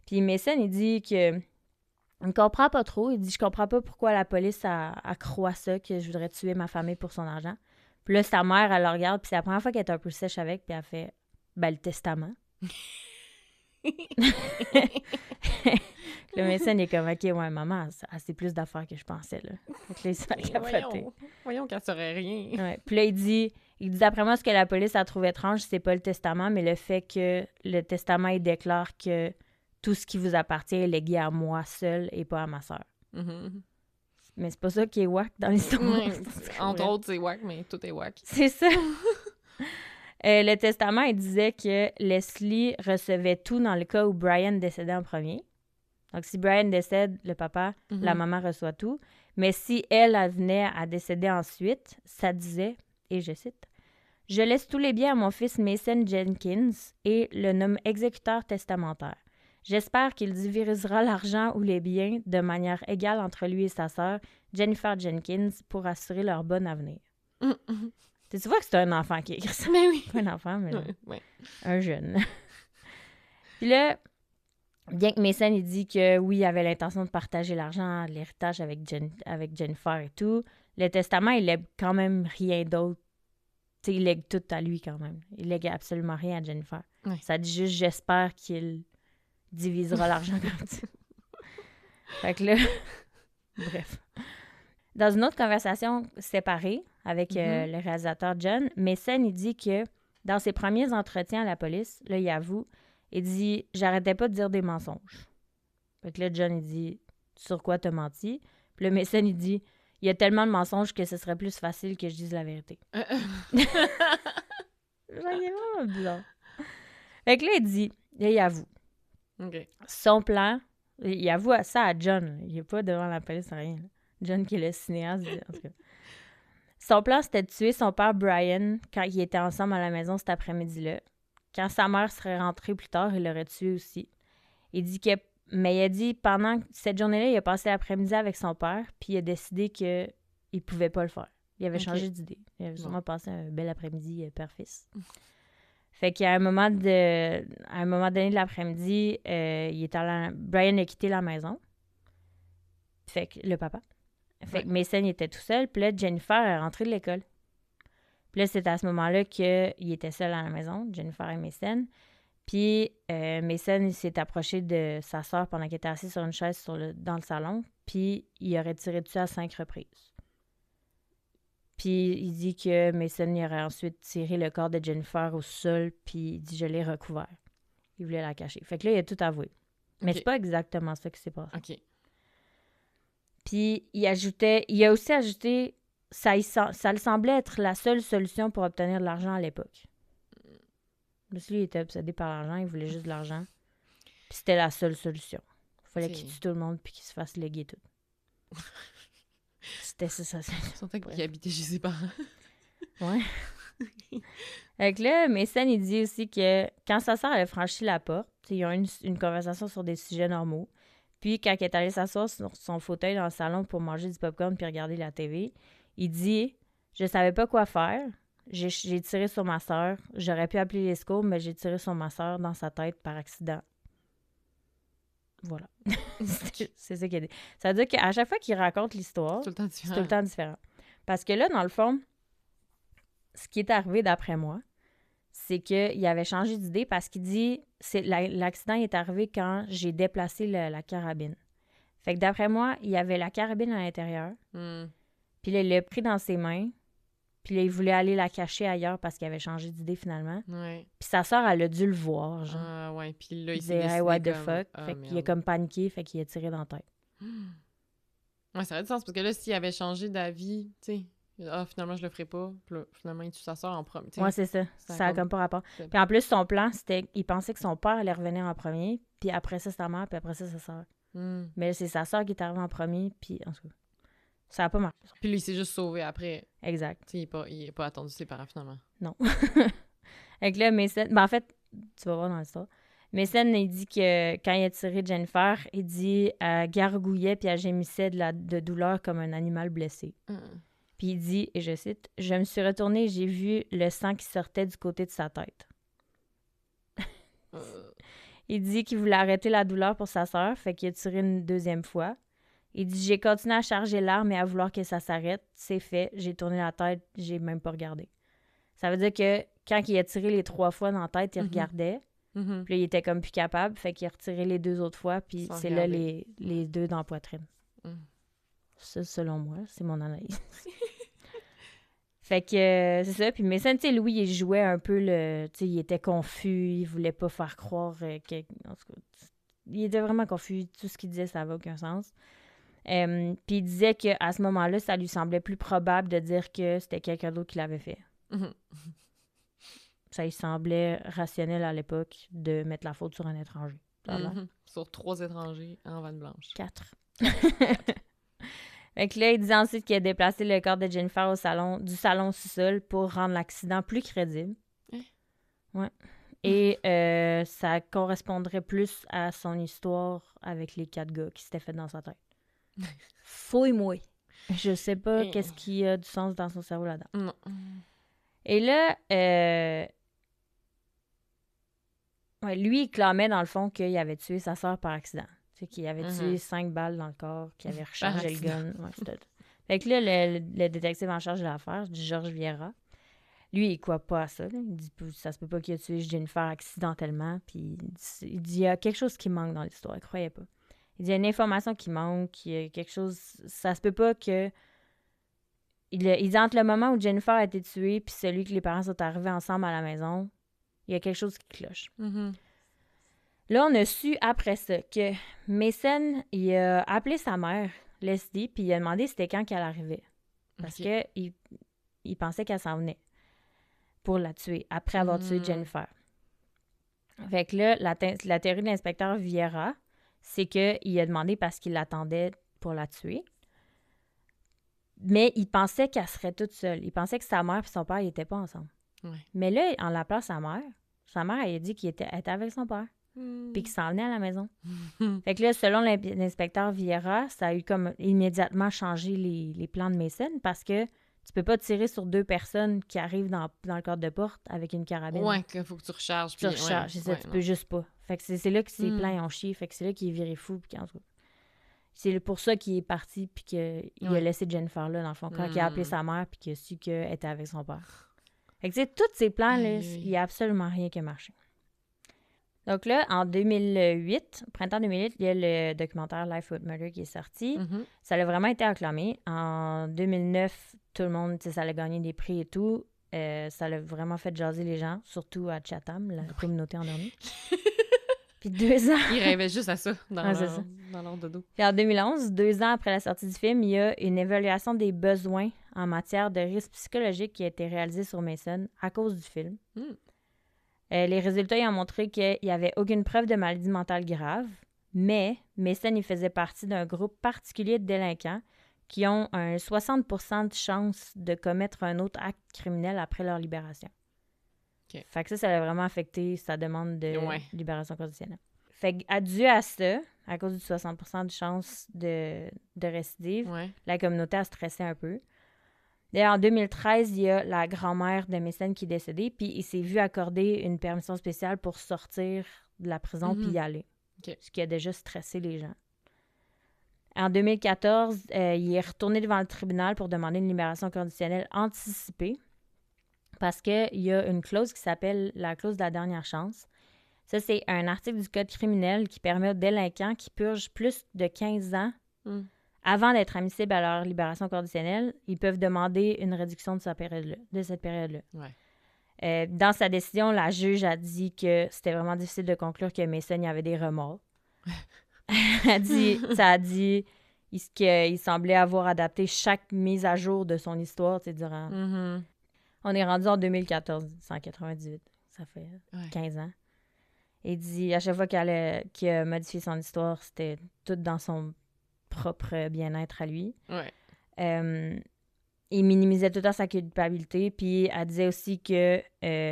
Puis Mason, il dit que il ne comprend pas trop. Il dit, je comprends pas pourquoi la police a croit ça, que je voudrais tuer ma famille pour son argent. Puis là, sa mère, elle le regarde, puis c'est la première fois qu'elle est un peu sèche avec, puis elle fait, ben, le testament. Le médecin il est comme, OK, ouais, maman, elle sait plus d'affaires que je pensais, là. Donc là, il s'est capoté. Voyons qu'elle saurait rien. Ouais. Puis là, il dit, d'après moi, ce que la police a trouvé étrange, c'est pas le testament, mais le fait que le testament, il déclare que tout ce qui vous appartient est légué à moi seule et pas à ma sœur. Mais c'est pas ça qui est whack dans l'histoire. Ouais, entre autres, c'est whack, mais tout est whack. C'est ça. Le testament, il disait que Leslie recevait tout dans le cas où Brian décédait en premier. Donc, si Brian décède, le papa, la maman reçoit tout. Mais si elle venait à décéder ensuite, ça disait, et je cite, « Je laisse tous les biens à mon fils Mason Jenkins et le nomme exécuteur testamentaire. J'espère qu'il divisera l'argent ou les biens de manière égale entre lui et sa sœur, Jennifer Jenkins, pour assurer leur bon avenir. » Tu vois que c'est un enfant qui écrit ça. Mais oui. Pas un enfant, mais ouais. Un jeune. Puis là, bien que Mason il dit que oui, il avait l'intention de partager l'argent, l'héritage avec Jennifer et tout, le testament, il lègue quand même rien d'autre. T'sais, il lègue tout à lui quand même. Il lègue absolument rien à Jennifer. Ouais. Ça dit juste « J'espère qu'il divisera l'argent comme ça. » Fait que là, bref. Dans une autre conversation séparée avec le réalisateur John, Mason, il dit que dans ses premiers entretiens à la police, là, il avoue, il dit « J'arrêtais pas de dire des mensonges. » Fait que là, John, il dit « Sur quoi t'as menti? » Puis là, Mason, il dit « Il y a tellement de mensonges que ce serait plus facile que je dise la vérité. » Genre, il est vraiment bizarre. Fait que là, il dit, là, il avoue. OK. Son plan, il avoue ça à John. Là. Il n'est pas devant la police, rien. Là. John, qui est le cinéaste, en tout cas. Son plan, c'était de tuer son père Brian quand ils étaient ensemble à la maison cet après-midi-là. Quand sa mère serait rentrée plus tard, il l'aurait tué aussi. Mais il a dit, pendant cette journée-là, il a passé l'après-midi avec son père, puis il a décidé qu'il ne pouvait pas le faire. Il avait changé d'idée. Il avait sûrement passé un bel après-midi père-fils. Fait qu'à un moment donné de l'après-midi, Brian a quitté la maison. Fait que le papa. Fait que Mason était tout seul. Puis là, Jennifer est rentrée de l'école. Puis là, c'est à ce moment-là qu'il était seul à la maison, Jennifer et Mason. Puis Mason, il s'est approché de sa sœur pendant qu'elle était assise sur une chaise dans le salon. Puis il aurait tiré dessus à 5 reprises. Puis il dit que Mason il aurait ensuite tiré le corps de Jennifer au sol, puis il dit « Je l'ai recouvert ». Il voulait la cacher. Fait que là, il a tout avoué. Mais c'est pas exactement ça qui s'est passé. OK. Puis il a aussi ajouté ça le semblait être la seule solution pour obtenir de l'argent à l'époque. Parce que lui, il était obsédé par l'argent, il voulait juste de l'argent. Puis c'était la seule solution. Il fallait qu'il tue tout le monde puis qu'il se fasse léguer tout. C'était ça. Je sentais qu'il habitait chez ses parents. Ouais. Fait que là, Mason, il dit aussi que quand sa sœur a franchi la porte, ils ont eu une conversation sur des sujets normaux. Puis quand elle est allée s'asseoir sur son fauteuil dans le salon pour manger du popcorn puis regarder la TV, il dit « Je savais pas quoi faire. J'ai tiré sur ma sœur. J'aurais pu appeler les secours, mais j'ai tiré sur ma sœur dans sa tête par accident. » Voilà. C'est ça qu'il a dit. Ça veut dire qu'à chaque fois qu'il raconte l'histoire, c'est tout le temps différent. Parce que là, dans le fond, ce qui est arrivé d'après moi, c'est qu'il avait changé d'idée parce qu'il dit l'accident est arrivé quand j'ai déplacé la carabine. Fait que d'après moi, il y avait la carabine à l'intérieur. Puis là, il l'a pris dans ses mains. Puis là, il voulait aller la cacher ailleurs parce qu'il avait changé d'idée finalement. Ouais. Puis sa sœur, elle a dû le voir. Genre. Ah ouais, puis là, il s'est décidé what the fuck. Fait qu'il a comme paniqué, fait qu'il a tiré dans la tête. Ouais, ça aurait du sens parce que là, s'il avait changé d'avis, tu sais, finalement, je le ferai pas. Puis là, finalement, il tue sa sœur en premier. Ouais, c'est ça. Ça a comme pas rapport. Puis en plus, son plan, c'était il pensait que son père allait revenir en premier, puis après ça, sa mère, puis après ça, sa sœur. Mais c'est sa sœur qui est arrivée en premier, puis en tout cas, ça a pas marché. Puis lui, il s'est juste sauvé après. Exact. Tu sais, il n'est pas attendu ses parents, finalement. Non. Fait que là, Mason... Ben, en fait, tu vas voir dans l'histoire. Mason, il dit que quand il a tiré Jennifer, il dit elle gargouillait puis elle gémissait de douleur comme un animal blessé. Puis il dit, et je cite, « Je me suis retournée et j'ai vu le sang qui sortait du côté de sa tête. » Il dit qu'il voulait arrêter la douleur pour sa sœur, fait qu'il a tiré une deuxième fois. Il dit « J'ai continué à charger l'arme et à vouloir que ça s'arrête. C'est fait. J'ai tourné la tête. J'ai même pas regardé. » Ça veut dire que quand il a tiré les 3 fois dans la tête, il regardait. Puis là, il était comme plus capable. Fait qu'il a retiré les 2 autres fois. Puis c'est là les 2 dans la poitrine. Ça, selon moi, c'est mon analyse. Fait que c'est ça. Puis Mason, tu sais, Louis, il jouait un peu le... Tu sais, il était confus. Il voulait pas faire croire que... En tout cas, il était vraiment confus. Tout ce qu'il disait, ça n'avait aucun sens. Puis il disait qu'à ce moment-là, ça lui semblait plus probable de dire que c'était quelqu'un d'autre qui l'avait fait. Ça lui semblait rationnel à l'époque de mettre la faute sur un étranger. Sur 3 étrangers en vanne blanche. 4. Fait que là, il disait ensuite qu'il a déplacé le corps de Jennifer du salon au sous-sol pour rendre l'accident plus crédible. Ouais. Et ça correspondrait plus à son histoire avec les 4 gars qui s'étaient fait dans sa tête. Fouille-moi. Je sais pas qu'est-ce qui a du sens dans son cerveau là-dedans. Non. Et là, lui, il clamait dans le fond qu'il avait tué sa sœur par accident. Tu sais, qu'il avait tué 5 balles dans le corps, qu'il avait rechargé le gun. Ouais, c'était... Fait que là, le détective en charge de l'affaire, Georges Vieira, lui, il croit pas à ça. Là. Il dit ça se peut pas qu'il a tué Jennifer accidentellement. Puis il dit il y a quelque chose qui manque dans l'histoire. Il croyait pas. Il dit il y a une information qui manque, il y a quelque chose. Ça se peut pas que. Il dit entre le moment où Jennifer a été tuée puis celui que les parents sont arrivés ensemble à la maison, il y a quelque chose qui cloche. Là, on a su après ça que Mason, il a appelé sa mère, Leslie, puis il a demandé c'était quand qu'elle arrivait. Parce que il pensait qu'elle s'en venait pour la tuer, après avoir tué Jennifer. Fait que là, la théorie de l'inspecteur Vieira, c'est qu'il a demandé parce qu'il l'attendait pour la tuer. Mais il pensait qu'elle serait toute seule. Il pensait que sa mère et son père n'étaient pas ensemble. Ouais. Mais là, en l'appelant sa mère, elle a dit qu'il était avec son père. Puis qu'il s'en venait à la maison. Fait que là, selon l'inspecteur Vieira, ça a eu comme immédiatement changé les plans de Mason parce que tu peux pas tirer sur 2 personnes qui arrivent dans le cadre de porte avec une carabine. Ouais, qu'il faut que tu recharges. Tu recharges, c'est ça, tu peux juste pas. Fait que c'est là que ses plans ont chié. Fait que c'est là qu'il est viré fou. Puis c'est pour ça qu'il est parti puis qu'il a laissé Jennifer là, dans le fond, quand il a appelé sa mère puis qu'il a su qu'elle était avec son père. Fait que tu sais, tous ces plans-là, il n'y a absolument rien qui a marché. Donc là, en 2008, printemps 2008, il y a le documentaire Life with Murder qui est sorti. Ça a vraiment été acclamé. En 2009, tout le monde, ça a gagné des prix et tout. Ça a vraiment fait jaser les gens, surtout à Chatham, la communauté endormie. Puis 2 ans... Ils rêvaient juste à ça dans leur dodo. Puis en 2011, 2 ans après la sortie du film, il y a une évaluation des besoins en matière de risque psychologique qui a été réalisée sur Mason à cause du film. Les résultats ont montré qu'il n'y avait aucune preuve de maladie mentale grave, mais Mason il faisait partie d'un groupe particulier de délinquants qui ont un 60% de chance de commettre un autre acte criminel après leur libération. Fait que ça a vraiment affecté sa demande de libération conditionnelle. Fait que dû à ça, à cause du 60% de chance de récidive, la communauté a stressé un peu. D'ailleurs, en 2013, il y a la grand-mère de Mason qui est décédée, puis il s'est vu accorder une permission spéciale pour sortir de la prison puis y aller. Ce qui a déjà stressé les gens. En 2014, il est retourné devant le tribunal pour demander une libération conditionnelle anticipée parce qu'il y a une clause qui s'appelle la clause de la dernière chance. Ça, c'est un article du Code criminel qui permet aux délinquants qui purgent plus de 15 ans avant d'être admissibles à leur libération conditionnelle, ils peuvent demander une réduction de cette période-là. Dans sa décision, la juge a dit que c'était vraiment difficile de conclure que Mason y avait des remords. Ça a dit qu'il semblait avoir adapté chaque mise à jour de son histoire durant... On est rendu en 2014, 198. Ça fait 15 ans. Il dit, à chaque fois qu'il a modifié son histoire, c'était tout dans son propre bien-être à lui. Il minimisait tout le temps sa culpabilité, puis elle disait aussi que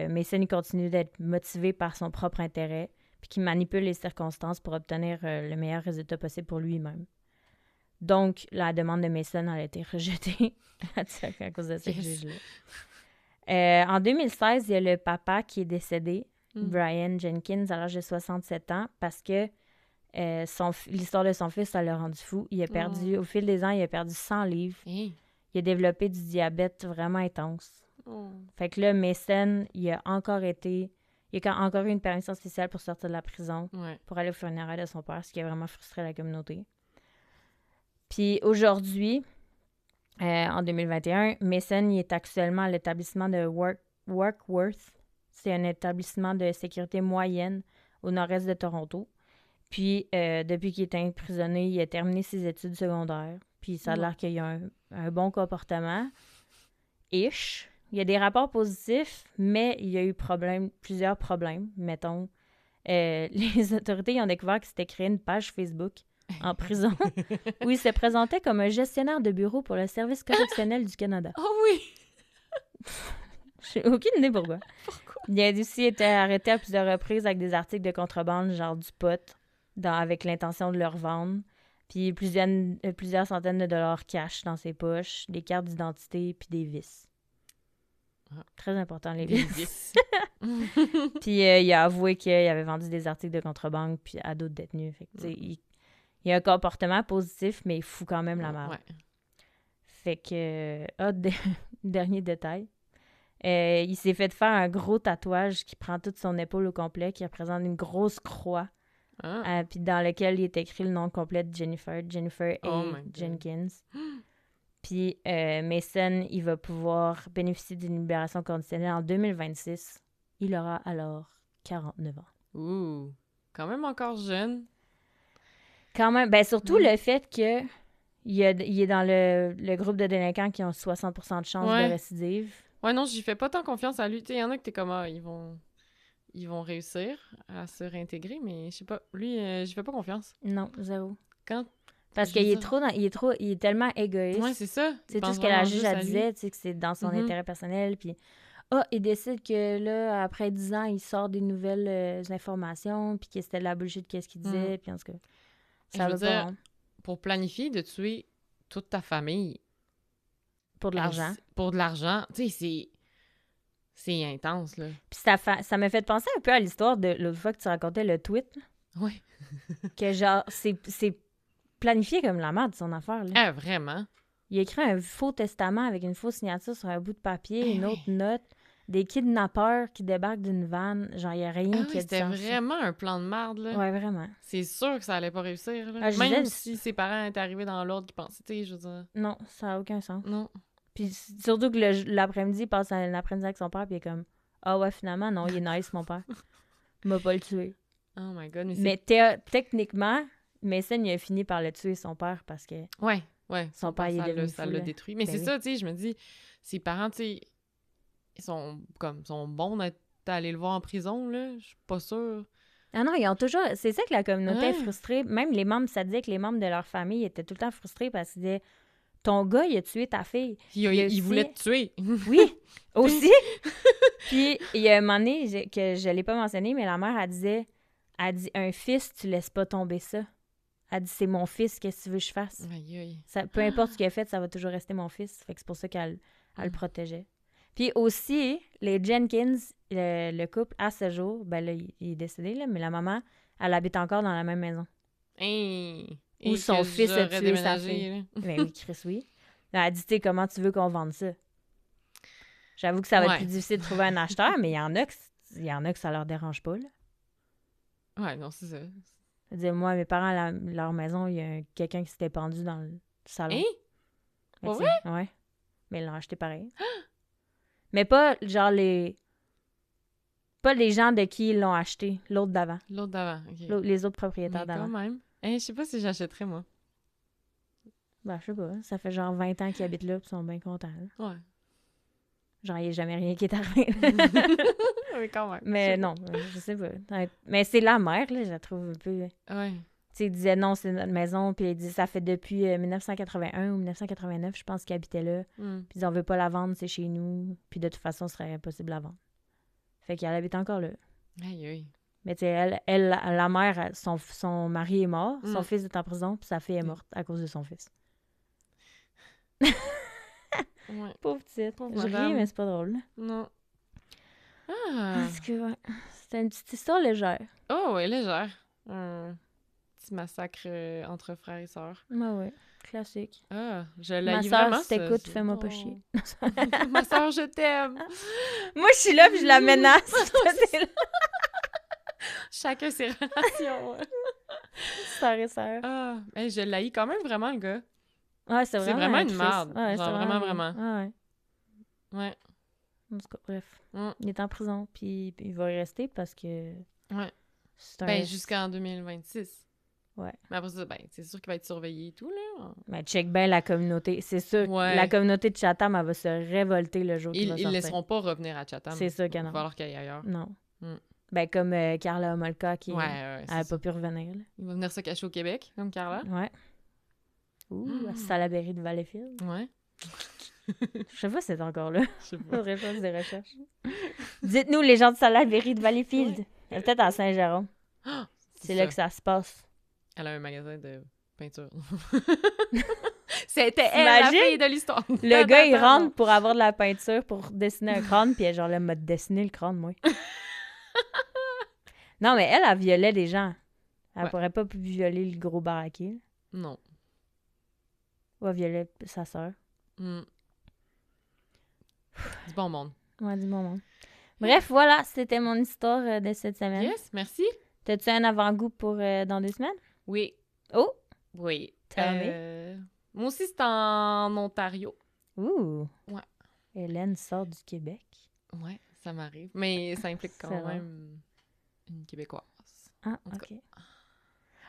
Mason il continue d'être motivé par son propre intérêt, puis qu'il manipule les circonstances pour obtenir le meilleur résultat possible pour lui-même. Donc, la demande de Mason a été rejetée à cause de cette juge-là. En 2016, il y a le papa qui est décédé, Brian Jenkins, à l'âge de 67 ans, parce que l'histoire de son fils, ça l'a rendu fou. Il a perdu, au fil des ans, il a perdu 100 livres. Il a développé du diabète vraiment intense. Fait que là, Mason, il a encore eu une permission spéciale pour sortir de la prison, pour aller au funérailles de son père, ce qui a vraiment frustré la communauté. Puis aujourd'hui, en 2021, Mason il est actuellement à l'établissement de Warkworth. C'est un établissement de sécurité moyenne au nord-est de Toronto. Puis, depuis qu'il est emprisonné, il a terminé ses études secondaires. Puis, ça a l'air qu'il a un bon comportement. Ish. Il y a des rapports positifs, mais il y a eu plusieurs problèmes. Mettons, les autorités ont découvert qu'il s'était créé une page Facebook en prison où il se présentait comme un gestionnaire de bureau pour le Service correctionnel du Canada. Oh oui! J'ai aucune idée pourquoi. Pourquoi? Il a aussi été arrêté à plusieurs reprises avec des articles de contrebande, genre du pot, avec l'intention de le revendre. Puis plusieurs centaines de dollars cash dans ses poches, des cartes d'identité, puis des vis. Très important, les vis. Puis il a avoué qu'il avait vendu des articles de contrebande puis à d'autres détenus. Fait que, il a un comportement positif, mais il fout quand même la merde. Ouais. Fait que... dernier détail. Il s'est fait faire un gros tatouage qui prend toute son épaule au complet, qui représente une grosse croix. Puis dans lequel il est écrit le nom complet de Jennifer A. Jenkins. Puis Mason, il va pouvoir bénéficier d'une libération conditionnelle en 2026. Il aura alors 49 ans. Ouh, quand même encore jeune. Quand même, ben surtout le fait que il est dans le groupe de délinquants qui ont 60% de chance de récidive. Ouais, non, j'y fais pas tant confiance à lui. Il y en a que t'es comme, ils vont réussir à se réintégrer, mais je sais pas. Lui, j'y fais pas confiance. Non, zéro. Parce qu'il il est tellement égoïste. Ouais, c'est ça. C'est tout ce que la juge disait, tu sais, que c'est dans son intérêt personnel. Puis, il décide que là, après 10 ans, il sort des nouvelles informations, puis que c'était de la bullshit, qu'est-ce qu'il disait, puis en tout cas, ça va pas. Pour planifier de tuer toute ta famille. Pour de l'argent. Pour de l'argent. Tu sais, c'est intense, là. Puis ça m'a fait penser un peu à l'histoire de l'autre fois que tu racontais le tweet. Oui. Que genre, c'est planifié comme la merde, son affaire, là. Ah, vraiment? Il a écrit un faux testament avec une fausse signature sur un bout de papier, une autre note, des kidnappeurs qui débarquent d'une vanne. Genre, il n'y a rien qui a c'était vraiment un plan de merde, là. Ouais, vraiment. C'est sûr que ça allait pas réussir, là. Même si ses parents étaient arrivés dans l'ordre qui pensaient, tu sais, je veux dire... Non, ça n'a aucun sens. Non. Puis surtout que l'après-midi, il passe l'après-midi avec son père, puis il est comme « Ah ouais, finalement, non, il est nice, mon père. Il m'a pas le tué. » Oh my God, mais techniquement, Mason, il a fini par le tuer, son père, parce que... Ouais. Son père, il est devenu ça l'a détruit. Mais c'est ça, tu sais, je me dis, ses parents, tu sais, ils sont bons d'être allés le voir en prison, là. Je suis pas sûre. Ah non, ils ont toujours... C'est ça que la communauté est frustrée. Même les membres, ça disait que les membres de leur famille étaient tout le temps frustrés parce qu'ils disaient « Ton gars, il a tué ta fille. » Il voulait te tuer. Oui, aussi. Puis, il y a un moment donné, que je l'ai pas mentionné, mais la mère, elle dit « Un fils, tu laisses pas tomber ça. » Elle dit, c'est mon fils, qu'est-ce que tu veux que je fasse? Aïe. Peu importe ce qu'il a fait, ça va toujours rester mon fils. Fait que c'est pour ça qu'elle le protégeait. Puis aussi, les Jenkins, le couple, à ce jour, ben là, il est décédé, là, mais la maman, elle habite encore dans la même maison. Où son fils a tué sa fille. Ben oui, Chris, oui. Elle a dit, tu sais, comment tu veux qu'on vende ça? J'avoue que ça va être plus difficile de trouver un acheteur, mais il y en a que ça leur dérange pas, là. Ouais, non, c'est ça. Moi, mes parents, leur maison, il y a quelqu'un qui s'était pendu dans le salon. Pour vrai? Ouais. Mais ils l'ont acheté pareil. Mais pas, genre, pas les gens de qui ils l'ont acheté. L'autre d'avant. OK. Les autres propriétaires mais d'avant. quand même. Je sais pas si j'achèterais, moi. Ben, je sais pas. Ça fait genre 20 ans qu'ils habitent là, puis ils sont bien contents. Là. Ouais. Genre, il n'y a jamais rien qui est arrivé. Mais quand même. Mais non, je sais pas. Mais c'est la mère, là, je la trouve un peu... Ouais. Tu sais, il disait non, c'est notre maison, puis il dit ça fait depuis 1981 ou 1989, je pense qu'ils habitaient là. Puis on veut pas la vendre, c'est chez nous. Puis de toute façon, ce serait impossible à vendre. Fait qu'elle habite encore là. Aïe. Mais tu sais, elle, la mère, son mari est mort, son fils est en prison, puis sa fille est morte à cause de son fils. Ouais. Pauvre petite. Je ris, mais c'est pas drôle. Non. Parce que, ouais, c'était une petite histoire légère. Oh, ouais, légère. Un petit massacre entre frères et sœurs. Ouais, classique. Je l'ai vraiment. Ma sœur, si t'écoutes, fais-moi pas chier. Ma sœur, je t'aime. Moi, je suis là, puis je la menace. Chacun ses relations. Sœur et sœur. Je l'haïs quand même vraiment, le gars. Ouais, c'est vraiment une merde. Ouais, genre, vraiment. Ouais. En tout cas, bref. Il est en prison, puis il va y rester parce que... Ouais. Ben, jusqu'en 2026. Ouais. Mais après ça, ben, c'est sûr qu'il va être surveillé et tout, là. Mais check bien la communauté. C'est sûr, Ouais. la communauté de Chatham, elle va se révolter le jour qu'il va sortir. Ils laisseront pas revenir à Chatham. C'est sûr que non. Il va falloir qu'il aille ailleurs. Non. Mm. Ben, comme Carla Homolka, qui elle n'a pas pu revenir. Là. Il va venir se cacher au Québec, comme Carla. Ouais. Ouh, à Salaberry de Valleyfield. Ouais. Je sais pas si c'est encore là. Je sais pas. Faudrait faire des recherches. Dites-nous, les gens de Salaberry de Valleyfield. Ouais. Elle est peut-être à Saint-Jérôme. C'est là que ça se passe. Elle a un magasin de peinture. C'était elle, la fille de l'histoire. Le gars, il rentre pour avoir de la peinture pour dessiner un crâne, puis elle genre là, m'a dessiné le crâne, moi. Non, mais elle violait des gens. Elle pourrait pas violer le gros baraquet. Non. Ou elle violait sa sœur. Du bon monde. Ouais, du bon monde. Bref, voilà, c'était mon histoire de cette semaine. Yes, merci. T'as-tu un avant-goût pour dans 2 semaines? Oui. Oh! Oui. Tell Moi aussi, c'est en Ontario. Ouh! Ouais. Hélène sort du Québec. Ouais, ça m'arrive. Mais ça implique quand C'est même une Québécoise. Ah, OK.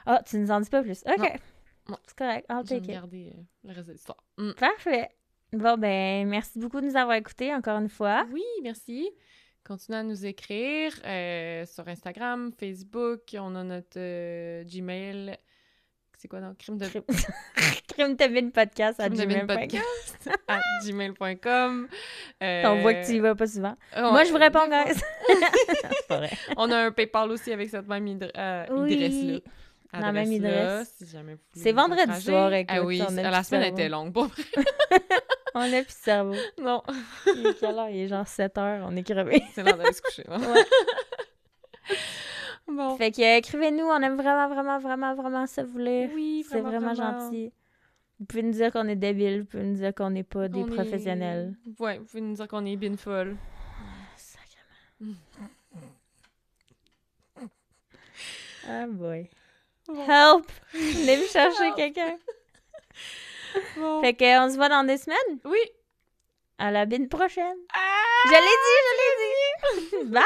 Ah, tu nous en dis pas plus. OK. Non. Non. C'est correct. I'll Je vais take it. garder le reste de l'histoire. Parfait. Bon, ben, merci beaucoup de nous avoir écoutés encore une fois. Oui, merci. Continuez à nous écrire sur Instagram, Facebook. On a notre Gmail. C'est quoi donc? Crime de podcast à gmail.com. On voit que tu y vas pas souvent. Moi, je vous réponds, guys. C'est pas vrai. On a un PayPal aussi avec cette même adresse-là. La même adresse. Si jamais vous voulez c'est nous vendredi encourager. soir, écoute. Oui, la semaine était longue, pas vrai? On a plus de cerveau. Non. Il est quelle heure? Il est genre 7 heures, on est crevé. C'est l'heure d'aller se coucher. Hein? Ouais. Bon. Fait que écrivez-nous, on aime vraiment, vraiment, vraiment, vraiment ça vous lire. Oui, c'est vraiment gentil. Vous pouvez nous dire qu'on est débile, vous pouvez nous dire qu'on n'est pas des professionnels. Ouais, vous pouvez nous dire qu'on est bien folle. Sacrément. Ah boy. Bon. Help! Venez me chercher quelqu'un. Bon. Fait qu'on se voit dans 2 semaines. Oui. À la bine prochaine. Ah! Je l'ai dit! Bye! Bye!